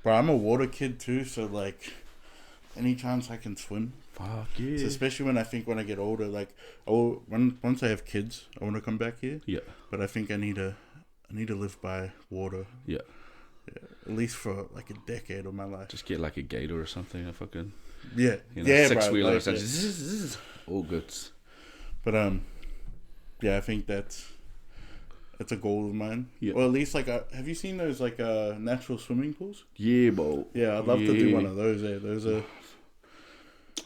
Bro, I'm a water kid too, so like, any chance I can swim. Fuck yeah. So especially when I get older, like, once I have kids, I want to come back here. Yeah. But I think I need to live by water. Yeah. At least for like a decade of my life. Just get like a gator or something. A fucking yeah, 6-wheeler or like, something. All goods. But I think that's a goal of mine. Yeah. Or at least like, have you seen those like natural swimming pools? Yeah, bro. Yeah, I'd love to do one of those. Those are.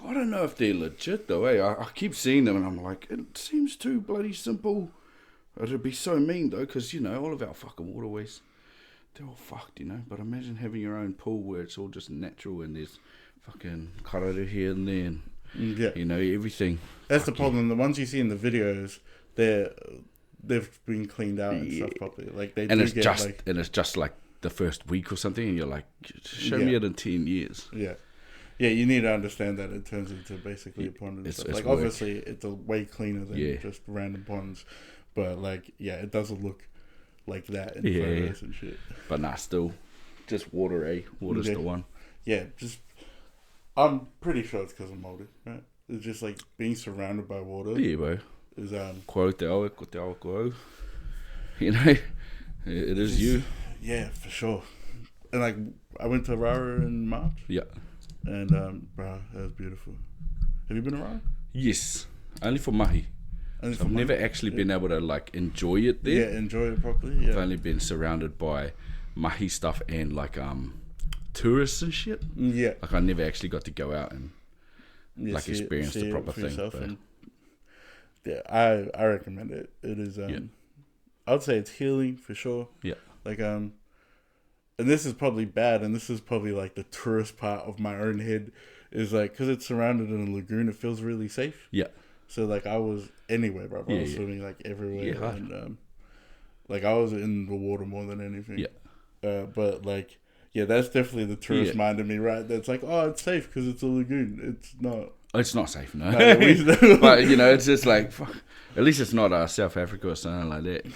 I don't know if they're legit though. I keep seeing them and I'm like, it seems too bloody simple. It'd be so mean though, because all of our fucking waterways, they're all fucked, But imagine having your own pool where it's all just natural and there's fucking karate here and there, and everything. That's the problem. The ones you see in the videos, they've been cleaned out and stuff properly. Like it's just like the first week or something, and you're like, show me it in 10 years. Yeah. Yeah, you need to understand that it turns into basically a pond and stuff. Like, work. Obviously, it's a way cleaner than just random ponds. But, like, it doesn't look like that in photos and shit. But nah, still, just water, Water's the one. Yeah, I'm pretty sure it's because I'm older, right? It's just, like, being surrounded by water. Yeah, bro. Is, Ko te awa, ko te awa ko au. It is you. Yeah, for sure. And, like, I went to Rara in March. Yeah. And, bro, that was beautiful. Have you been around? Yes. Only for mahi. I've never actually been able to, like, enjoy it there. Yeah, enjoy it properly. Yeah. I've only been surrounded by mahi stuff and, like, tourists and shit. Yeah. Like, I never actually got to go out and, like, experience the proper thing. But yeah, I recommend it. It is, I would say it's healing for sure. Yeah. Like, and this is probably bad, and this is probably like the tourist part of my own head, is like, because it's surrounded in a lagoon, it feels really safe. Yeah. So like I was anywhere, bro. I was swimming like everywhere, and like I was in the water more than anything. Yeah. But like, that's definitely the tourist mind in me, right? That's like, oh, it's safe because it's a lagoon. It's not. It's not safe, no. But it's just like, fuck. At least it's not South Africa or something like that.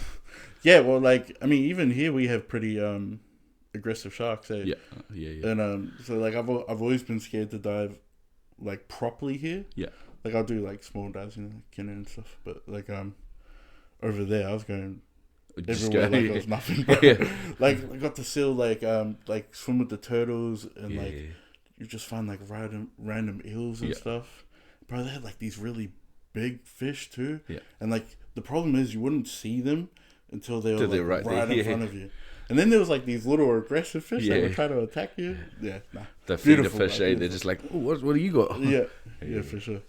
Yeah, well, like I mean, even here we have pretty aggressive sharks. Eh? Yeah. And so like I've always been scared to dive like properly here. Yeah. Like I'll do like small dives, Kenner and stuff. But like over there I was going everywhere like it was nothing. Bro. Like I got to still like swim with the turtles and like you just find like random eels and stuff. Bro, they had like these really big fish too. Yeah. And like the problem is you wouldn't see them until they were like, right in front of you. And then there was like these little aggressive fish that would try to attack you. Yeah, nah. The feeder fish, they're just like, oh, what do you got? Yeah, for sure.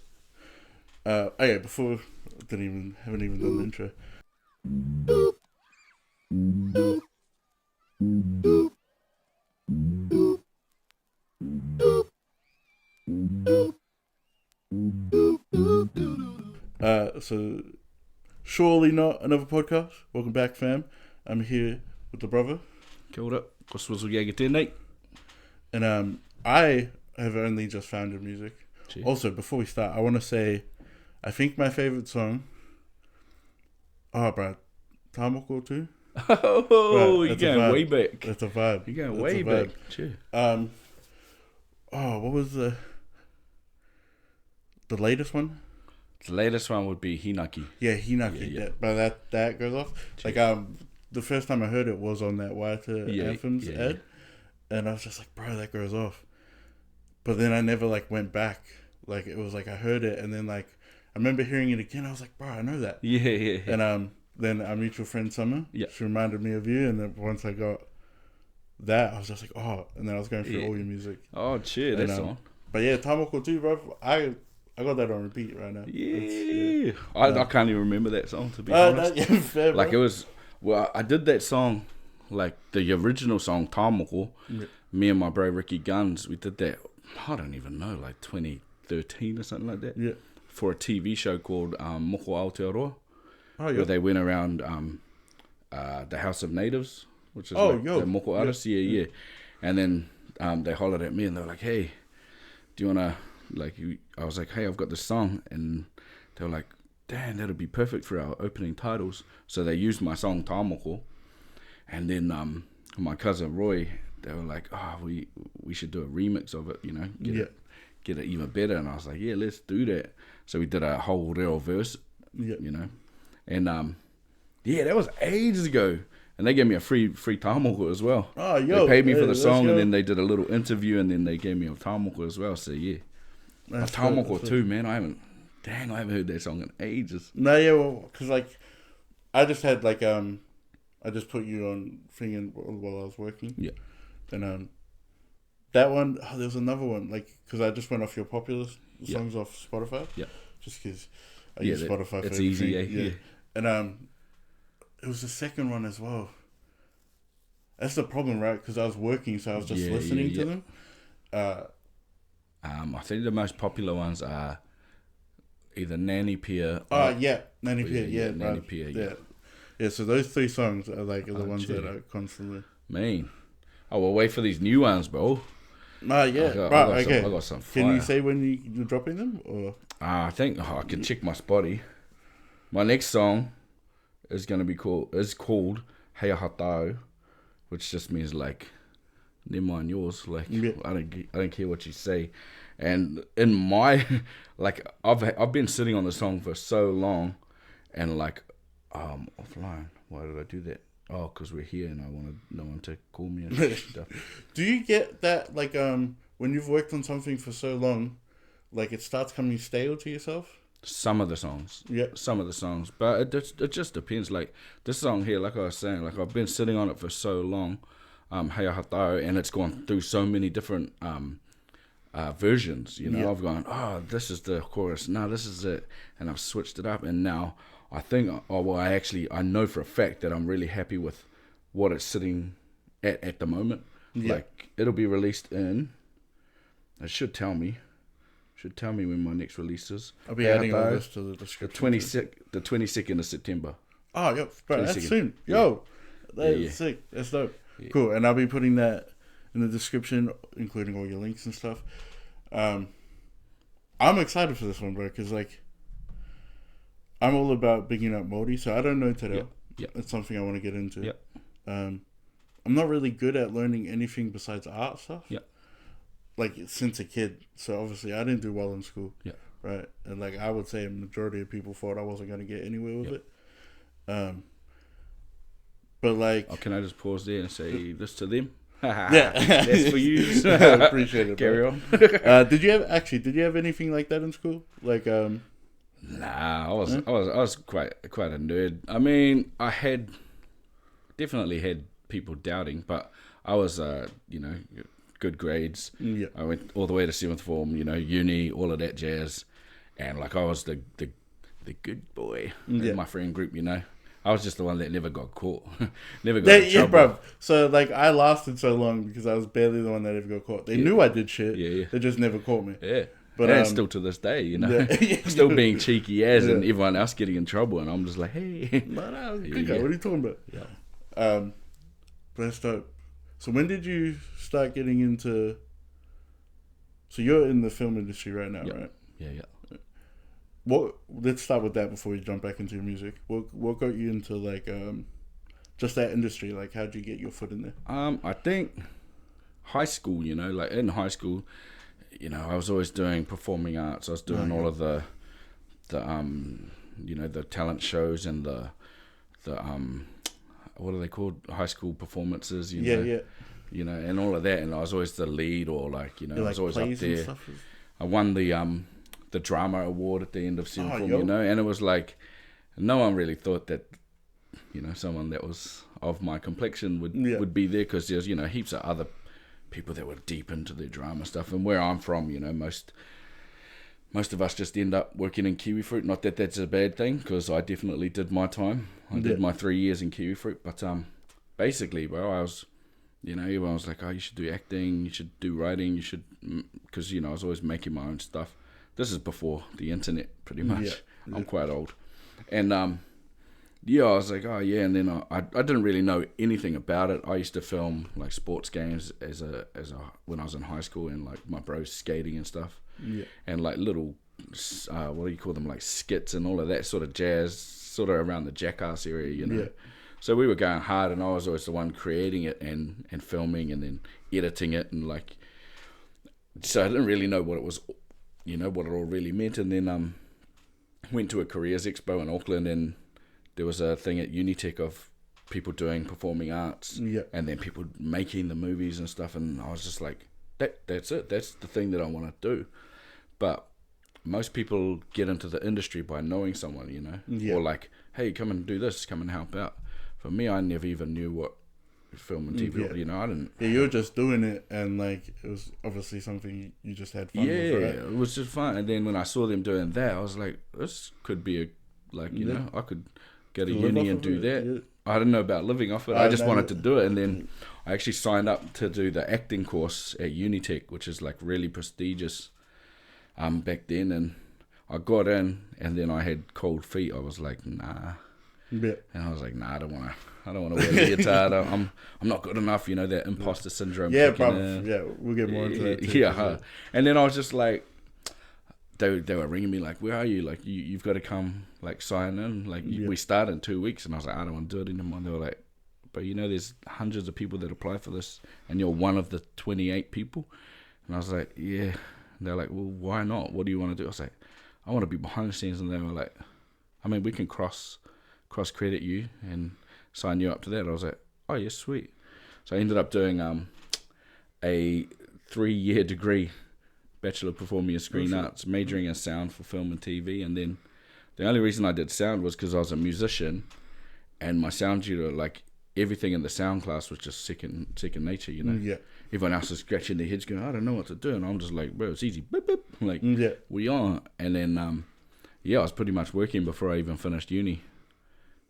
Okay, before haven't even done the intro. So surely not another podcast. Welcome back, fam. I'm here with the brother. Kia ora, ko Swizl Jager tēnei. And I have only just found your music. Gee. Also, before we start, I want to say, I think my favorite song. Oh, bro, Tamoko too. Oh, you're going way back. That's a vibe. You're going way back. Gee. What was the latest one? The latest one would be Hinaki. Yeah, Hinaki. Yeah. But that goes off. Gee. Like the first time I heard it was on that Waiata Anthems ad, and I was just like, bro, that goes off. But then I never like went back. Like it was like I heard it, and then like I remember hearing it again. I was like, bro, I know that. Yeah. And then our mutual friend Summer, she reminded me of you, and then once I got that, I was just like, oh, and then I was going through all your music. Oh, shit, that's on. But yeah, Tamoko too, bro. I got that on repeat right now. Yeah. I can't even remember that song, to be honest. Fair, like, it was... Well, I did that song, like, the original song, Tamoko. Yeah. Me and my bro, Ricky Guns, we did that, I don't even know, like 2013 or something like that. Yeah. For a TV show called Moko Aotearoa. Oh, yeah. Where they went around the House of Natives, which is the Moko artists. Yeah. And then they hollered at me and they were like, hey, do you want to... Like, I was like, hey, I've got this song, and they were like, damn, that'd be perfect for our opening titles. So they used my song Tamoko, and then my cousin Roy, they were like, oh, we should do a remix of it, you know, get it even better. And I was like, yeah, let's do that. So we did a whole real verse, you know, and that was ages ago. And they gave me a free tamoko as well. Oh, yo, they paid me for the song, and then they did a little interview, and then they gave me a tamoko as well. So yeah, a tamoko too, man. I haven't heard that song in ages. No, yeah, well, cause like I just had like I just put you on thing while I was working. Yeah. And that one, there was another one, like, because I just went off your popular songs off Spotify. Yeah. Just because I use Spotify for everything. It's easy, yeah. And it was the second one as well. That's the problem, right? Because I was working, so I was just listening to them. I think the most popular ones are either Nanny Pia. Nanny Pia, Nanny Pia, yeah. Yeah, so those three songs are like the ones that I constantly. Man. Oh, we'll wait for these new ones, bro. I got some fire. Can you say when you're dropping them? Or I think I can check my Spotty. My next song is called Hea Hatau, which just means like, never mind yours. Like I don't care what you say. And in my like I've been sitting on the song for so long, and like offline. Why did I do that? Oh, because we're here and I wanted no one to call me and stuff. Do you get that, like, when you've worked on something for so long, like, it starts coming stale to yourself? Some of the songs. Yeah. Some of the songs. But it just depends. Like, this song here, like I was saying, like, I've been sitting on it for so long, Hea Hatau, and it's gone through so many different versions, you know? Yeah. I've gone, this is the chorus. No, this is it. And I've switched it up, and now I think, I know for a fact that I'm really happy with what it's sitting at the moment. Yeah. Like, it'll be released in, it should tell me when my next release is. I'll be adding all this to the description. The 22nd of September. Oh, yeah, bro, that's soon. Yo, that's sick. That's dope. Yeah. Cool, and I'll be putting that in the description, including all your links and stuff. I'm excited for this one, bro, because, like, I'm all about bigging up Māori, so I don't know te reo. Yeah. It's something I want to get into. Yeah. I'm not really good at learning anything besides art stuff. Yeah. Like, since a kid. So, obviously, I didn't do well in school. Yeah. Right? And, like, I would say a majority of people thought I wasn't going to get anywhere with it. But, like... Oh, can I just pause there and say this to them? Yeah. That's for you. Appreciate it, Carry on. Did you have anything like that in school? Like, Nah, I was quite a nerd. I mean, I definitely had people doubting, but I was good grades. Yeah. I went all the way to 7th form, uni, all of that jazz, and like I was the good boy in my friend group. I was just the one that never got caught, never got in trouble. Yeah, bro. So like I lasted so long because I was barely the one that ever got caught. They knew I did shit. Yeah. They just never caught me. Yeah. But and still to this day, still being cheeky as and everyone else getting in trouble, and I'm just like, hey, no, good guy. What are you talking about? Yeah. But that's dope. So when did you start getting into? So you're in the film industry right now, right? Yeah. Let's start with that before we jump back into your music. What got you into like just that industry? Like, how'd you get your foot in there? I think high school. Like in high school. I was always doing performing arts. I was doing all of the talent shows and the what are they called? High school performances. And all of that. And I was always the lead, or like I was always up there. I won the drama award at the end of 7th form. And it was like no one really thought that someone that was of my complexion would be there, because there's heaps of other people that were deep into their drama stuff, and where I'm from, most of us just end up working in kiwi fruit. Not that that's a bad thing, because I definitely did my time. I did my 3 years in kiwi fruit, but basically, bro, I was, everyone was like, oh, you should do acting, you should do writing, you should, because I was always making my own stuff. This is before the internet, pretty much. Yeah. I'm quite old, and I was like, oh yeah, and then I didn't really know anything about it. I used to film like sports games when I was in high school, and like my bros skating and stuff, and like little what do you call them, like skits and all of that sort of jazz, sort of around the Jackass area, So we were going hard, and I was always the one creating it and filming and then editing it, and like, so I didn't really know what it was, what it all really meant. And then went to a careers expo in Auckland, and there was a thing at Unitec of people doing performing arts, and then people making the movies and stuff, and I was just like, that's it, that's the thing that I want to do. But most people get into the industry by knowing someone, or like, hey, come and do this, come and help out. For me, I never even knew what film and TV, I didn't. Yeah, you were just doing it, and like, it was obviously something you just had fun with, right? It was just fun. And then when I saw them doing that, I was like, this could be I could go to uni and do that. Yeah. I didn't know about living off it. I just wanted to do it. And then I actually signed up to do the acting course at Unitec, which is like really prestigious back then. And I got in, and then I had cold feet. I was like, nah. Yeah. And I was like, nah, I don't want to wear a leotard. I'm not good enough, that imposter syndrome. Yeah, probably. Yeah, we'll get more into that too. Yeah. And then I was just like, they were ringing me like, where are you? Like, you've got to come, like, sign in. Like, we start in 2 weeks. And I was like, I don't want to do it anymore. And they were like, but there's hundreds of people that apply for this, and you're one of the 28 people. And I was like, yeah. And they're like, well, why not? What do you want to do? I was like, I want to be behind the scenes. And they were like, I mean, we can cross credit you and sign you up to that. I was like, oh yeah, sweet. So I ended up doing a 3-year degree, Bachelor of Performing and Screen Arts, majoring in sound for film and TV. And then the only reason I did sound was because I was a musician, and my sound tutor, like, everything in the sound class was just second nature, Yeah. Everyone else is scratching their heads going, I don't know what to do. And I'm just like, bro, it's easy. Boop, boop. Like, we are. And then, I was pretty much working before I even finished uni.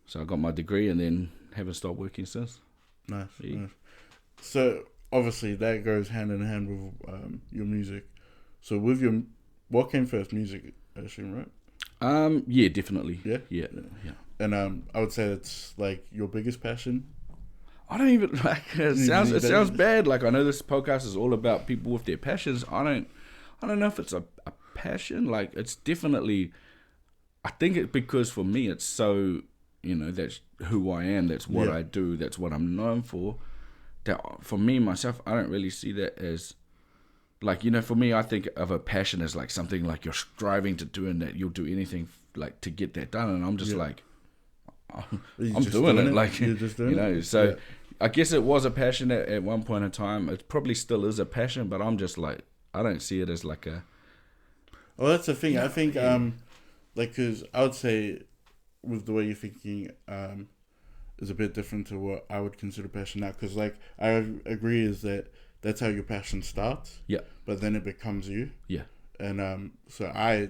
So I got my degree and then haven't stopped working since. Nice. So obviously that goes hand in hand with your music. So with what came first, music, I assume, right? Yeah, definitely. Yeah. And I would say it's like your biggest passion. I don't even like it. Sounds bad. Like, I know this podcast is all about people with their passions. I don't know if it's a passion. Like, it's definitely. I think it because for me it's so. That's who I am. That's what I do. That's what I'm known for. That for me, myself, I don't really see that as, like, for me, I think of a passion as like something like you're striving to do, and that you'll do anything like to get that done. And I'm just like, I'm doing it. Like, you're just doing it. So I guess it was a passion at one point in time. It probably still is a passion, but I'm just like, I don't see it as like a. Well, that's the thing. I think, because I would say, with the way you're thinking, is a bit different to what I would consider passion now. Because, like, I agree is that's how your passion starts. Yeah. But then it becomes you. Yeah. And so I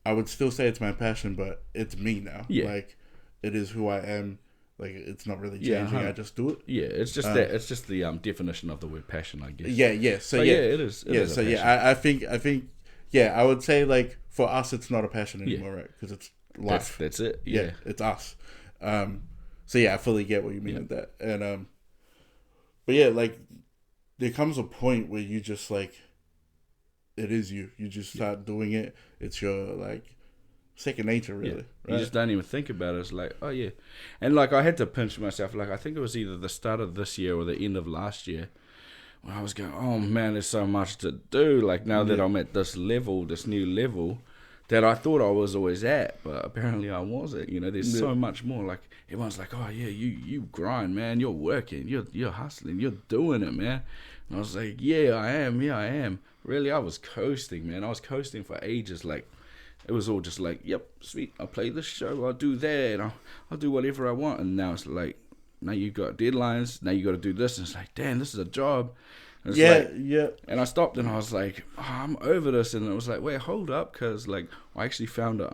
would still say it's my passion, but it's me now. Yeah. Like, it is who I am. Like, it's not really changing. I just do it. Yeah. It's just that. It's just the definition of the word passion, I guess. Yeah. So but it is. It is so a passion. I think. Yeah, I would say, like, for us, it's not a passion anymore, right? Because it's life. That's it. Yeah, it's us. So yeah, I fully get what you mean with that. And but yeah, like, there comes a point where you just, like, it is you. You just start doing it. It's your, like, second nature, really. Right? You just don't even think about it. It's like, oh yeah. And like, I had to pinch myself. Like, I think it was either the start of this year or the end of last year, when I was going, oh man, there's so much to do. Like, now that I'm at this level, this new level, that I thought I was always at, but apparently I wasn't. There's so much more. Like, everyone's like, oh yeah, you grind, man. You're working. You're hustling. You're doing it, man. And I was like, yeah, I am. Really, I was coasting, man. I was coasting for ages. Like, it was all just like, yep, sweet. I'll play this show. I'll do that. I'll do whatever I want. And now it's like, now you've got deadlines. Now you got to do this. And it's like, damn, this is a job. And And I stopped and I was like, oh, I'm over this. And it was like, wait, hold up. Because, like, I actually found a,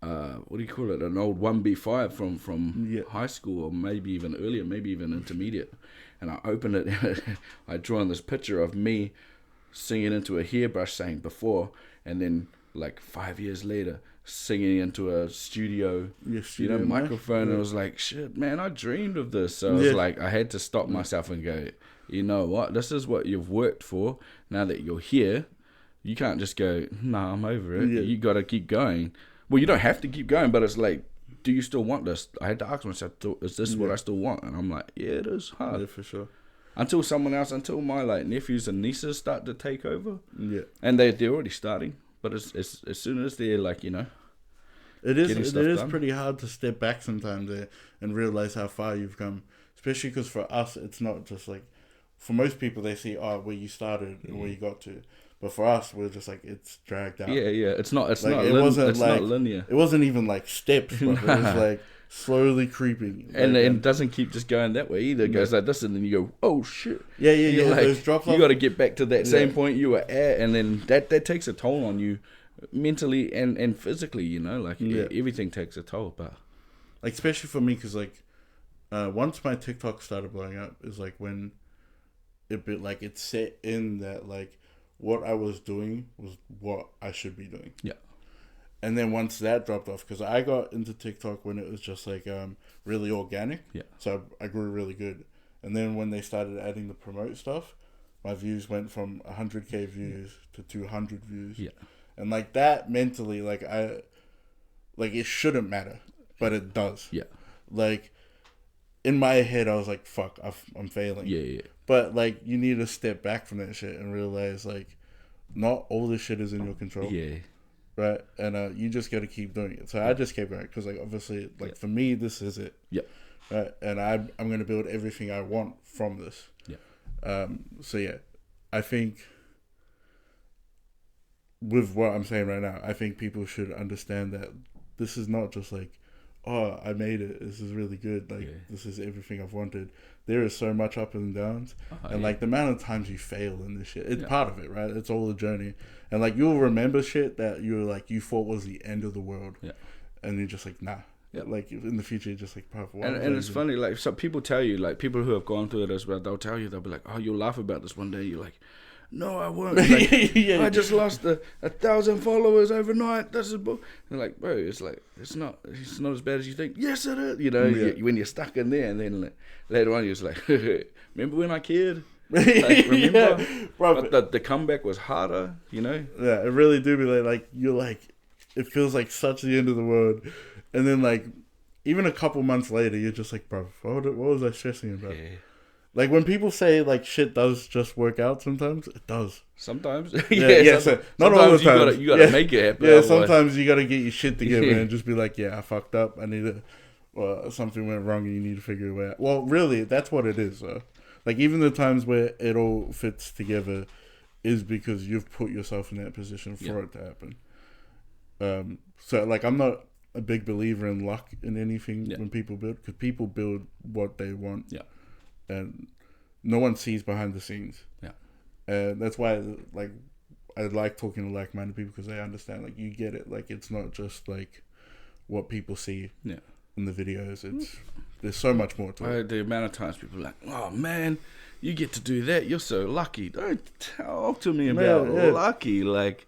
what do you call it? An old 1B5 from high school, or maybe even earlier, maybe even intermediate. And I opened it and I drew on this picture of me singing into a hairbrush saying before, and then like 5 years later singing into a studio microphone. And I was like, shit, man, I dreamed of this. So I was like, I had to stop myself and go, you know what, this is what you've worked for. Now that you're here, you can't just go, nah, I'm over it. You got to keep going. Well, you don't have to keep going, but it's like, do you still want this? I had to ask myself, is this what I still want? And I'm like, yeah, it is hard. Yeah, for sure. Until my like nephews and nieces start to take over. Yeah. And they're already starting. But as soon as they're like, you know, it is pretty hard to step back sometimes and realize how far you've come. Especially because for us, it's not just like, for most people, they see, where you started and where you got to. But for us, we're just like, it's dragged out. Yeah. It's not linear. It wasn't even like steps, but it was like slowly creeping. And it doesn't keep just going that way either. It goes like this, and then you go, oh shit. Yeah. Like, those drops you got to get back to that same point you were at, and then that takes a toll on you mentally and physically, you know? Like, everything takes a toll. But like, especially for me, because like, once my TikTok started blowing up, is like when it set in that like, what I was doing was what I should be doing. Yeah. And then once that dropped off, because I got into TikTok when it was just like really organic. Yeah. So I grew really good. And then when they started adding the promote stuff, my views went from 100K views to 200 views. Yeah. And like that mentally, it shouldn't matter, but it does. Yeah. Like in my head, I was like, fuck, I'm failing. Yeah. But like, you need to step back from that shit and realize like, not all this shit is in your control. Yeah. Right, and you just got to keep doing it. So I just kept going because, like, obviously, like for me, this is it. Yeah. Right, and I'm gonna build everything I want from this. Yeah. So yeah, I think with what I'm saying right now, I think people should understand that this is not just like, oh, I made it. This is really good. Like this is everything I've wanted. There is so much up and downs, and like the amount of times you fail in this shit, it's part of it, right? It's all a journey, and like you'll remember shit that you thought was the end of the world, and you're just like, nah. Yeah, like in the future, you're just like, and it's funny, like some people tell you, like people who have gone through it as well, they'll tell you, they'll be like, oh, you'll laugh about this one day. You're like, no, I won't. Like, I just lost 1,000 followers overnight. This is they're like, bro, it's not as bad as you think. Yes, it is. You know, when you're stuck in there, and then like, later on, you're just like, remember when I cared? Like, remember? But the comeback was harder. You know? Yeah, it really do be like you're like, it feels like such the end of the world, and then like even a couple months later, you're just like, bro, what was I stressing about? Yeah. Like, when people say, like, shit does just work out sometimes, it does. Sometimes? Not all the time. You gotta make it happen. Yeah, sometimes you gotta get your shit together and just be like, yeah, I fucked up. I need to... something went wrong and you need to figure it out. Well, really, that's what it is, though. Like, even the times where it all fits together is because you've put yourself in that position for it to happen. So, like, I'm not a big believer in luck in anything when people build, because people build what they want. Yeah. And no one sees behind the scenes. Yeah. And that's why, like, I like talking to like-minded people, because they understand, like, you get it. Like, it's not just, like, what people see in the videos. There's so much more to it. The amount of times people are like, oh, man, you get to do that. You're so lucky. Don't talk to me about lucky. Like,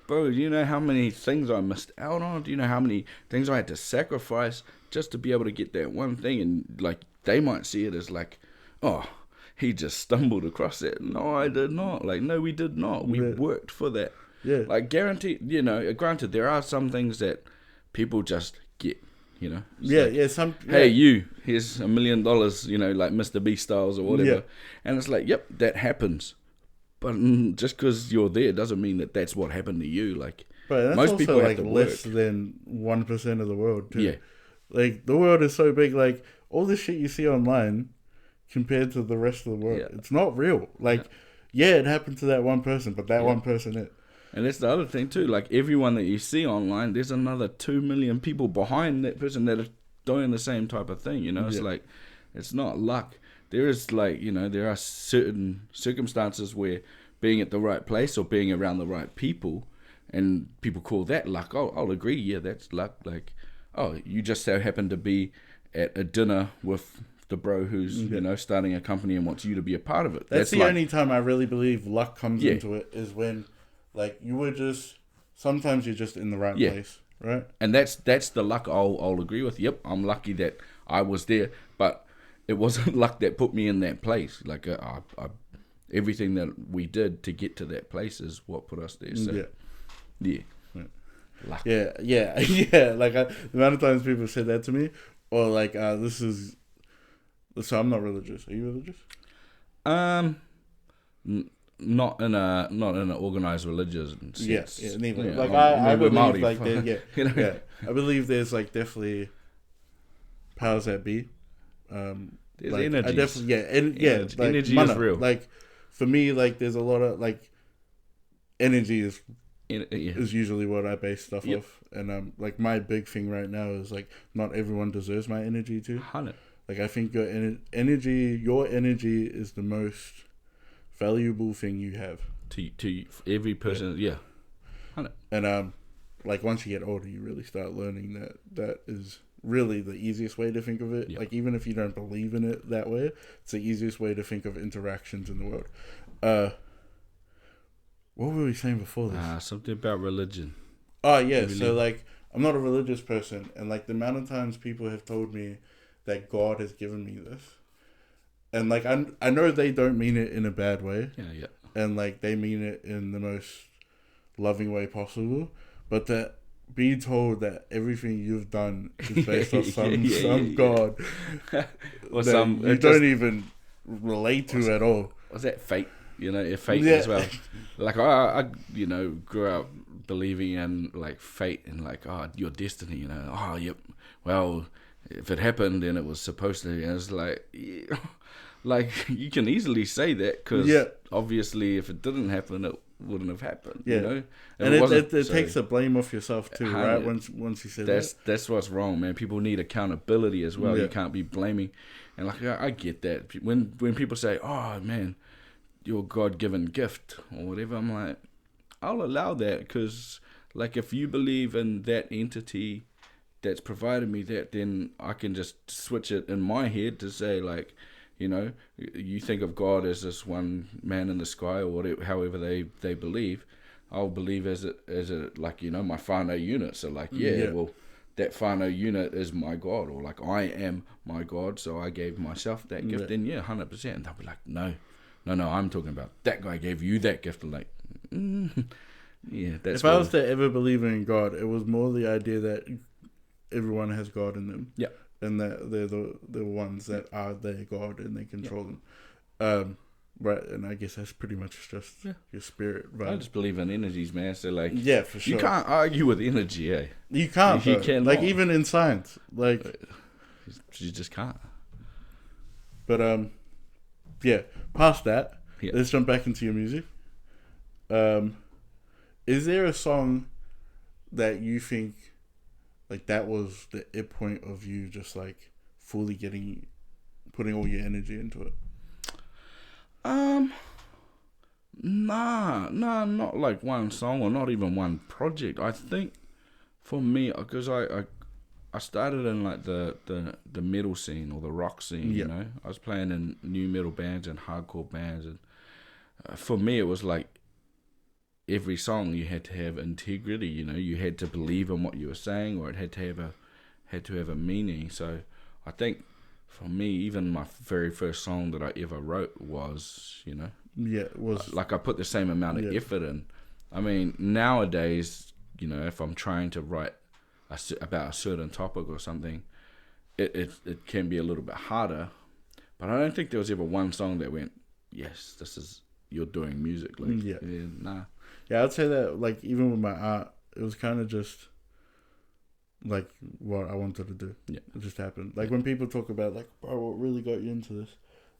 bro, do you know how many things I missed out on? Do you know how many things I had to sacrifice just to be able to get that one thing? And, like, they might see it as, like, oh, he just stumbled across it. No, I did not. Like, no, we did not. We worked for that. Yeah. Like, guaranteed, you know, granted, there are some things that people just get, you know. It's hey, here's $1 million, you know, like Mr. Beast styles or whatever. Yeah. And it's like, yep, that happens. But just because you're there doesn't mean that that's what happened to you. Like, but that's most people like less than 1% of the world, too. Yeah. Like, the world is so big. Like, all this shit you see online, compared to the rest of the world, it's not real. Like, it happened to that one person, but that one person it. And that's the other thing too. Like, everyone that you see online, there's another 2 million people behind that person that are doing the same type of thing. You know, it's like, it's not luck. There is, like, you know, there are certain circumstances where being at the right place or being around the right people, and people call that luck. I'll agree. Yeah, that's luck. Like, oh, you just so happen to be at a dinner with the bro who's you know, starting a company and wants you to be a part of it. That's the only time I really believe luck comes into it, is when, like, you were just, sometimes you're just in the right place, right? And that's the luck I'll agree with. Yep, I'm lucky that I was there, but it wasn't luck that put me in that place. Like, everything that we did to get to that place is what put us there. So, yeah. Luck. Yeah. Yeah. Like the amount of times people said that to me, or like this is. So I'm not religious. Are you religious? Not in an organized religious sense. Yeah, neither. Yeah, like I believe Maori. like yeah. I believe there's like definitely powers that be. There's like, energies. I definitely like, energy mana. is real. Like for me, like there's a lot of like energy is usually what I base stuff off, and like my big thing right now is like not everyone deserves my energy too. 100. Like I think your energy is the most valuable thing you have to every person. Yeah. 100. And like once you get older, you really start learning that is really the easiest way to think of it. Like even if you don't believe in it that way, it's the easiest way to think of interactions in the world. What were we saying before this? Something about religion. Oh yeah, so like I'm not a religious person, and like the amount of times people have told me that God has given me this, and like I know they don't mean it in a bad way. Yeah. And like they mean it in the most loving way possible, but that be told that everything you've done is based off some God or that you don't even relate to at all. Was that fate? Fate as well. Like I grew up believing in like fate and like your destiny. Yep. Well, if it happened, then it was supposed to. And it's like, like you can easily say that because obviously, if it didn't happen, it wouldn't have happened. And it takes the blame off yourself too, right? Once you say that's what's wrong, man. People need accountability as well. You can't be blaming. And like I get that when people say, "Oh man, your God-given gift" or whatever, I'm like, I'll allow that because like if you believe in that entity that's provided me that, then I can just switch it in my head to say like, you think of God as this one man in the sky or whatever, however they believe. I'll believe as a like my whānau unit. So like well that whānau unit is my God, or like I am my God. So I gave myself that gift. Then 100%. And they'll be like, no, I'm talking about that guy gave you that gift. I'm like, that's. If I was to ever believe in God, it was more the idea that everyone has God in them. Yeah. And that they're the ones that are their God and they control them. Right, and I guess that's pretty much just your spirit. Right? I just believe in energies, man. So like, for sure. You can't argue with energy, eh? You can't. You can't. Like even in science, like you just can't. But past that, let's jump back into your music. Is there a song that you think like that was the it point of you just like fully putting all your energy into it? Nah, not like one song or not even one project. I think for me, because I started in like the metal scene or the rock scene, I was playing in new metal bands and hardcore bands, and for me it was like every song you had to have integrity. You had to believe in what you were saying, or it had to have a meaning. So I think for me, even my very first song that I ever wrote was, it was like I put the same amount of effort in. I mean, nowadays, if I'm trying to write about a certain topic or something, it can be a little bit harder. But I don't think there was ever one song that went, yes, this is you're doing music. Like, nah. Yeah, I'd say that like even with my art, it was kind of just like what I wanted to do. Yeah, it just happened. Like when people talk about like, bro, what really got you into this?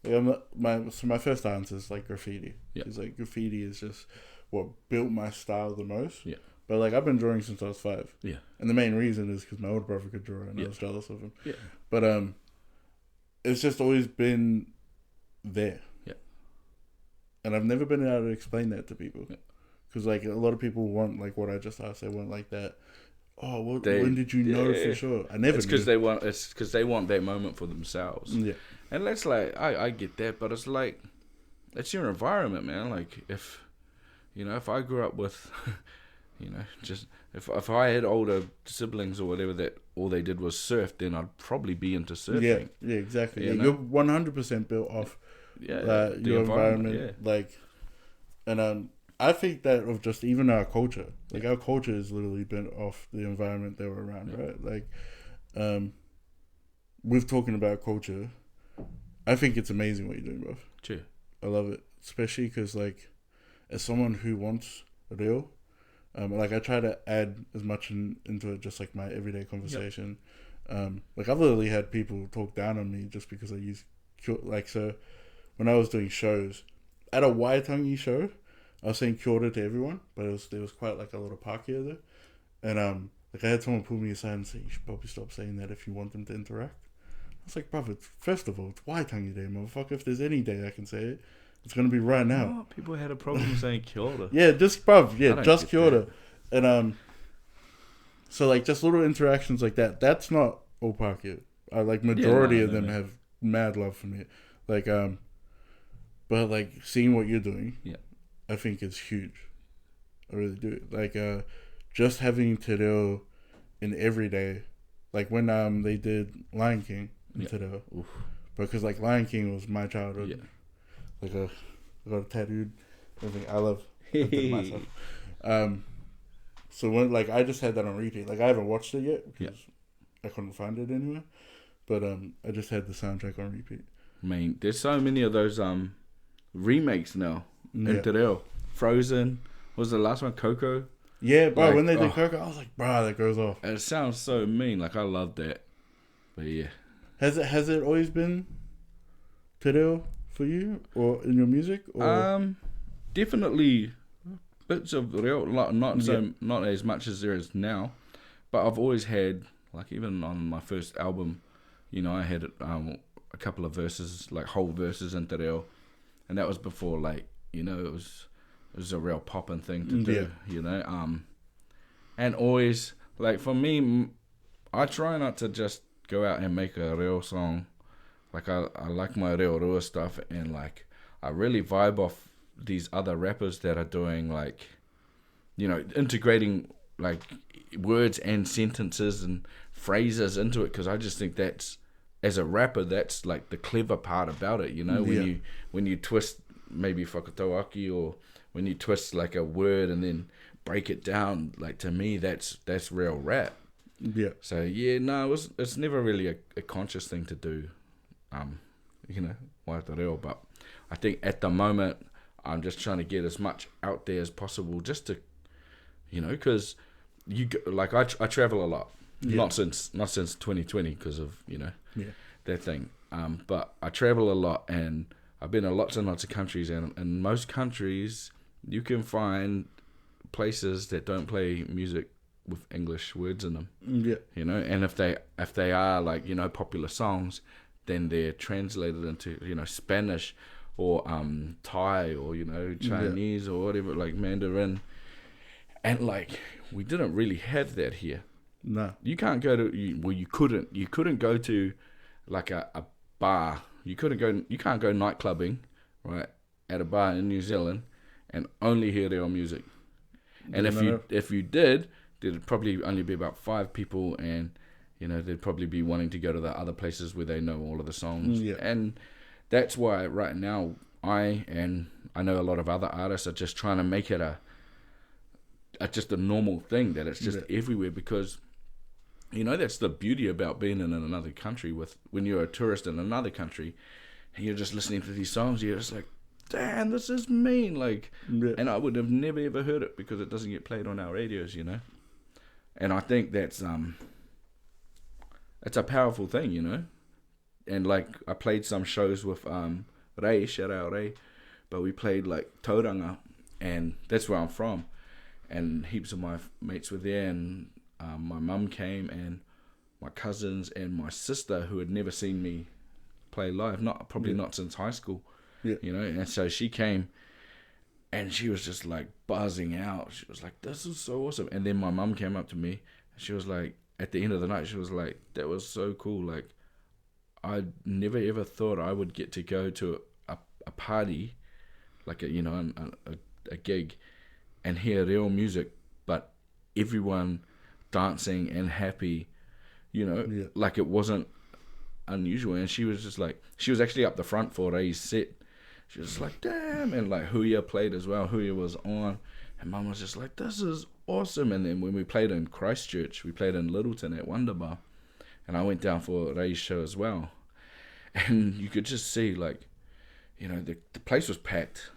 Like my first answer is like graffiti. Yeah, it's like graffiti is just what built my style the most. Yeah, but like I've been drawing since I was 5. Yeah, and the main reason is because my older brother could draw and I was jealous of him. Yeah, but it's just always been there. Yeah, and I've never been able to explain that to people. Yeah. Because like a lot of people want like what I just asked, they want like that. Oh, when did you know for sure? I never. It's because they want that moment for themselves. Yeah, and that's like I get that, but it's like it's your environment, man. Like if I grew up with, just if I had older siblings or whatever that all they did was surf, then I'd probably be into surfing. Yeah, exactly. You're 100% built off your environment. Like, and I think that of just even our culture, like our culture is literally bent off the environment they were around, right? Like, with talking about culture, I think it's amazing what you're doing, bro. True. I love it, especially because like, as someone who wants real, like I try to add as much into it, just like my everyday conversation. Like I've literally had people talk down on me just because I use like, so when I was doing shows at a Waitangi show, I was saying kia ora to everyone, but there was quite like a lot of Pākehā there, and like I had someone pull me aside and say, you should probably stop saying that if you want them to interact. I was like, brother, first of all, it's Waitangi Day, motherfucker. If there's any day I can say it, it's gonna be right now. Oh, people had a problem saying kia ora. Yeah, just just kia ora. And so like just little interactions like that. That's not all Pākehā. Like majority of them have mad love for me. Like but like seeing what you're doing, I think is huge. I really do. Like just having te reo in every day. Like when they did Lion King in te reo. Because like Lion King was my childhood. Yeah. Like I got it tattooed. Everything. I love myself. So when like I just had that on repeat. Like I haven't watched it yet because I couldn't find it anywhere. But I just had the soundtrack on repeat. I mean, there's so many of those remakes now in te reo. Frozen. What was the last one? Coco. Yeah, bro. Like, when they did Coco, I was like, bro, that goes off. It sounds so mean. Like I love that. But yeah. Has it always been te reo for you, or in your music? Or? Definitely bits of reo, not as much as there is now, but I've always had, like even on my first album, you know, I had a couple of verses, like whole verses in te reo, and that was before, like, you know, it was a real poppin' thing to do, you know, and always, like for me, I try not to just go out and make a reo song. Like I like my reo rua stuff, and like I really vibe off these other rappers that are doing, like, you know, integrating like words and sentences and phrases into it, because I just think that's, as a rapper, that's like the clever part about it, you know, when you twist maybe whakatauaki, or when you twist like a word and then break it down, like to me that's real rap. So it's never really a conscious thing to do, you know, wai te reo, but I think at the moment I'm just trying to get as much out there as possible, just to, you know, because like I travel a lot, not since 2020 because of, you know, that thing, but I travel a lot, and I've been in lots and lots of countries, and in most countries you can find places that don't play music with English words in them, you know, and if they are, like, you know, popular songs, then they're translated into, you know, Spanish or Thai, or, you know, Chinese or whatever, like Mandarin, and like we didn't really have that here. No, you can't go to you couldn't go to like a bar. You can't go night clubbing, right, at a bar in New Zealand and only hear their music. And if you did, there'd probably only be about 5 people, and, you know, they'd probably be wanting to go to the other places where they know all of the songs. And that's why right now I know a lot of other artists are just trying to make it just a normal thing, that it's just everywhere, because, you know, that's the beauty about being in another country. When you're a tourist in another country and you're just listening to these songs, you're just like, damn, this is mean, like, and I would have never ever heard it because it doesn't get played on our radios, you know. And I think that's it's a powerful thing, you know. And like I played some shows with Ray, shout out Ray, but we played like Tauranga, and that's where I'm from, and heaps of my mates were there, and my mum came, and my cousins and my sister, who had never seen me play live, not since high school, you know, and so she came, and she was just like buzzing out. She was like, "This is so awesome!" And then my mum came up to me, and she was like, at the end of the night, she was like, "That was so cool. Like, I never ever thought I would get to go to a party, like a gig, and hear real music, but everyone dancing and happy, you know, like it wasn't unusual." And she was just like, she was actually up the front for Ray's set. she was like, damn, and like Huya played as well. Huya was on, and Mum was just like, this is awesome. And then when we played in Christchurch, we played in Littleton at Wonderbar, and I went down for Ray's show as well, and you could just see like, you know, the place was packed,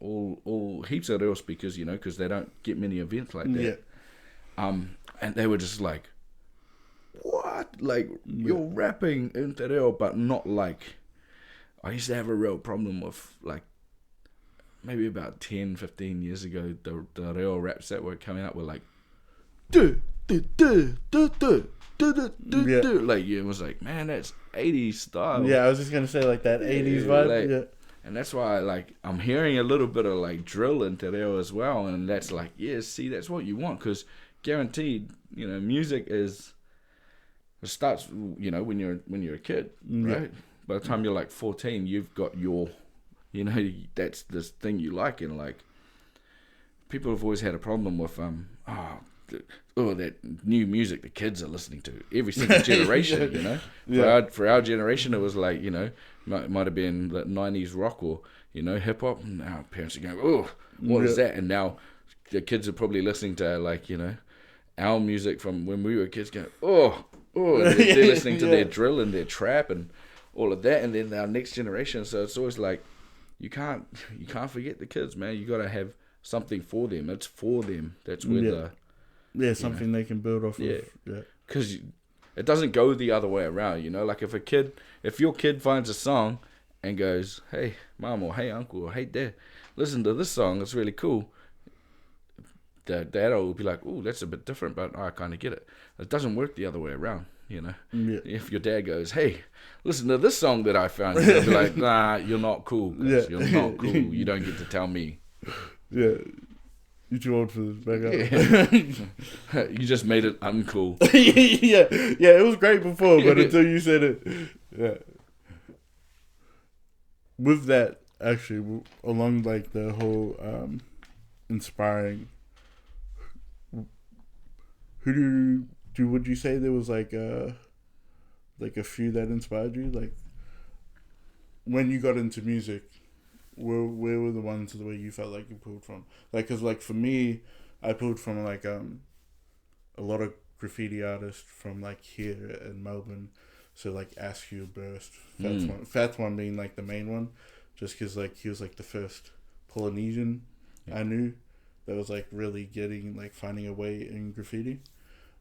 all heaps of reo speakers, you know, because they don't get many events like that. And they were just like, what? Like, you're rapping in te reo, but not like, I used to have a real problem with, like, maybe about 10, 15 years ago, the reo raps that were coming up were like, like, it was like, man, that's 80s style. Yeah, I was just going to say, like, that 80s vibe. Like, and that's why, like, I'm hearing a little bit of, like, drill in te reo as well, and that's like, yeah, see, that's what you want, because guaranteed, you know, music it starts, you know, when you're a kid, right? By the time you're like 14, you've got your, you know, that's this thing you like, and like, people have always had a problem with that new music the kids are listening to every single generation, you know. For our generation, it was like, you know, might have been the 90s rock or, you know, hip hop, and our parents are going, oh, what is that? And now the kids are probably listening to, like, you know, our music from when we were kids, going, oh, and they're listening to their drill and their trap and all of that, and then our next generation. So it's always like, you can't forget the kids, man. You got to have something for them. It's for them. That's where something they can build off of. Yeah, because it doesn't go the other way around, you know. Like if your kid finds a song and goes, hey mom, or hey uncle, or hey dad, listen to this song, it's really cool, the dad will be like, oh, that's a bit different, but I kind of get it. It doesn't work the other way around, you know. If your dad goes, hey, listen to this song that I found, you'll be like, nah, you're not cool. You're not cool. You don't get to tell me. Yeah. You're too old for this. Back up. You just made it uncool. yeah, it was great before, but until you said it. Yeah. With that, actually, along like the whole inspiring, would you say there was like a few that inspired you? Like, when you got into music, where were the ones the way you felt like you pulled from? Like, cause like for me, I pulled from like a lot of graffiti artists from like here in Melbourne. So like ASHOW, Burst, Fats one being like the main one, just cause like he was like the first Polynesian I knew that was like really finding a way in graffiti.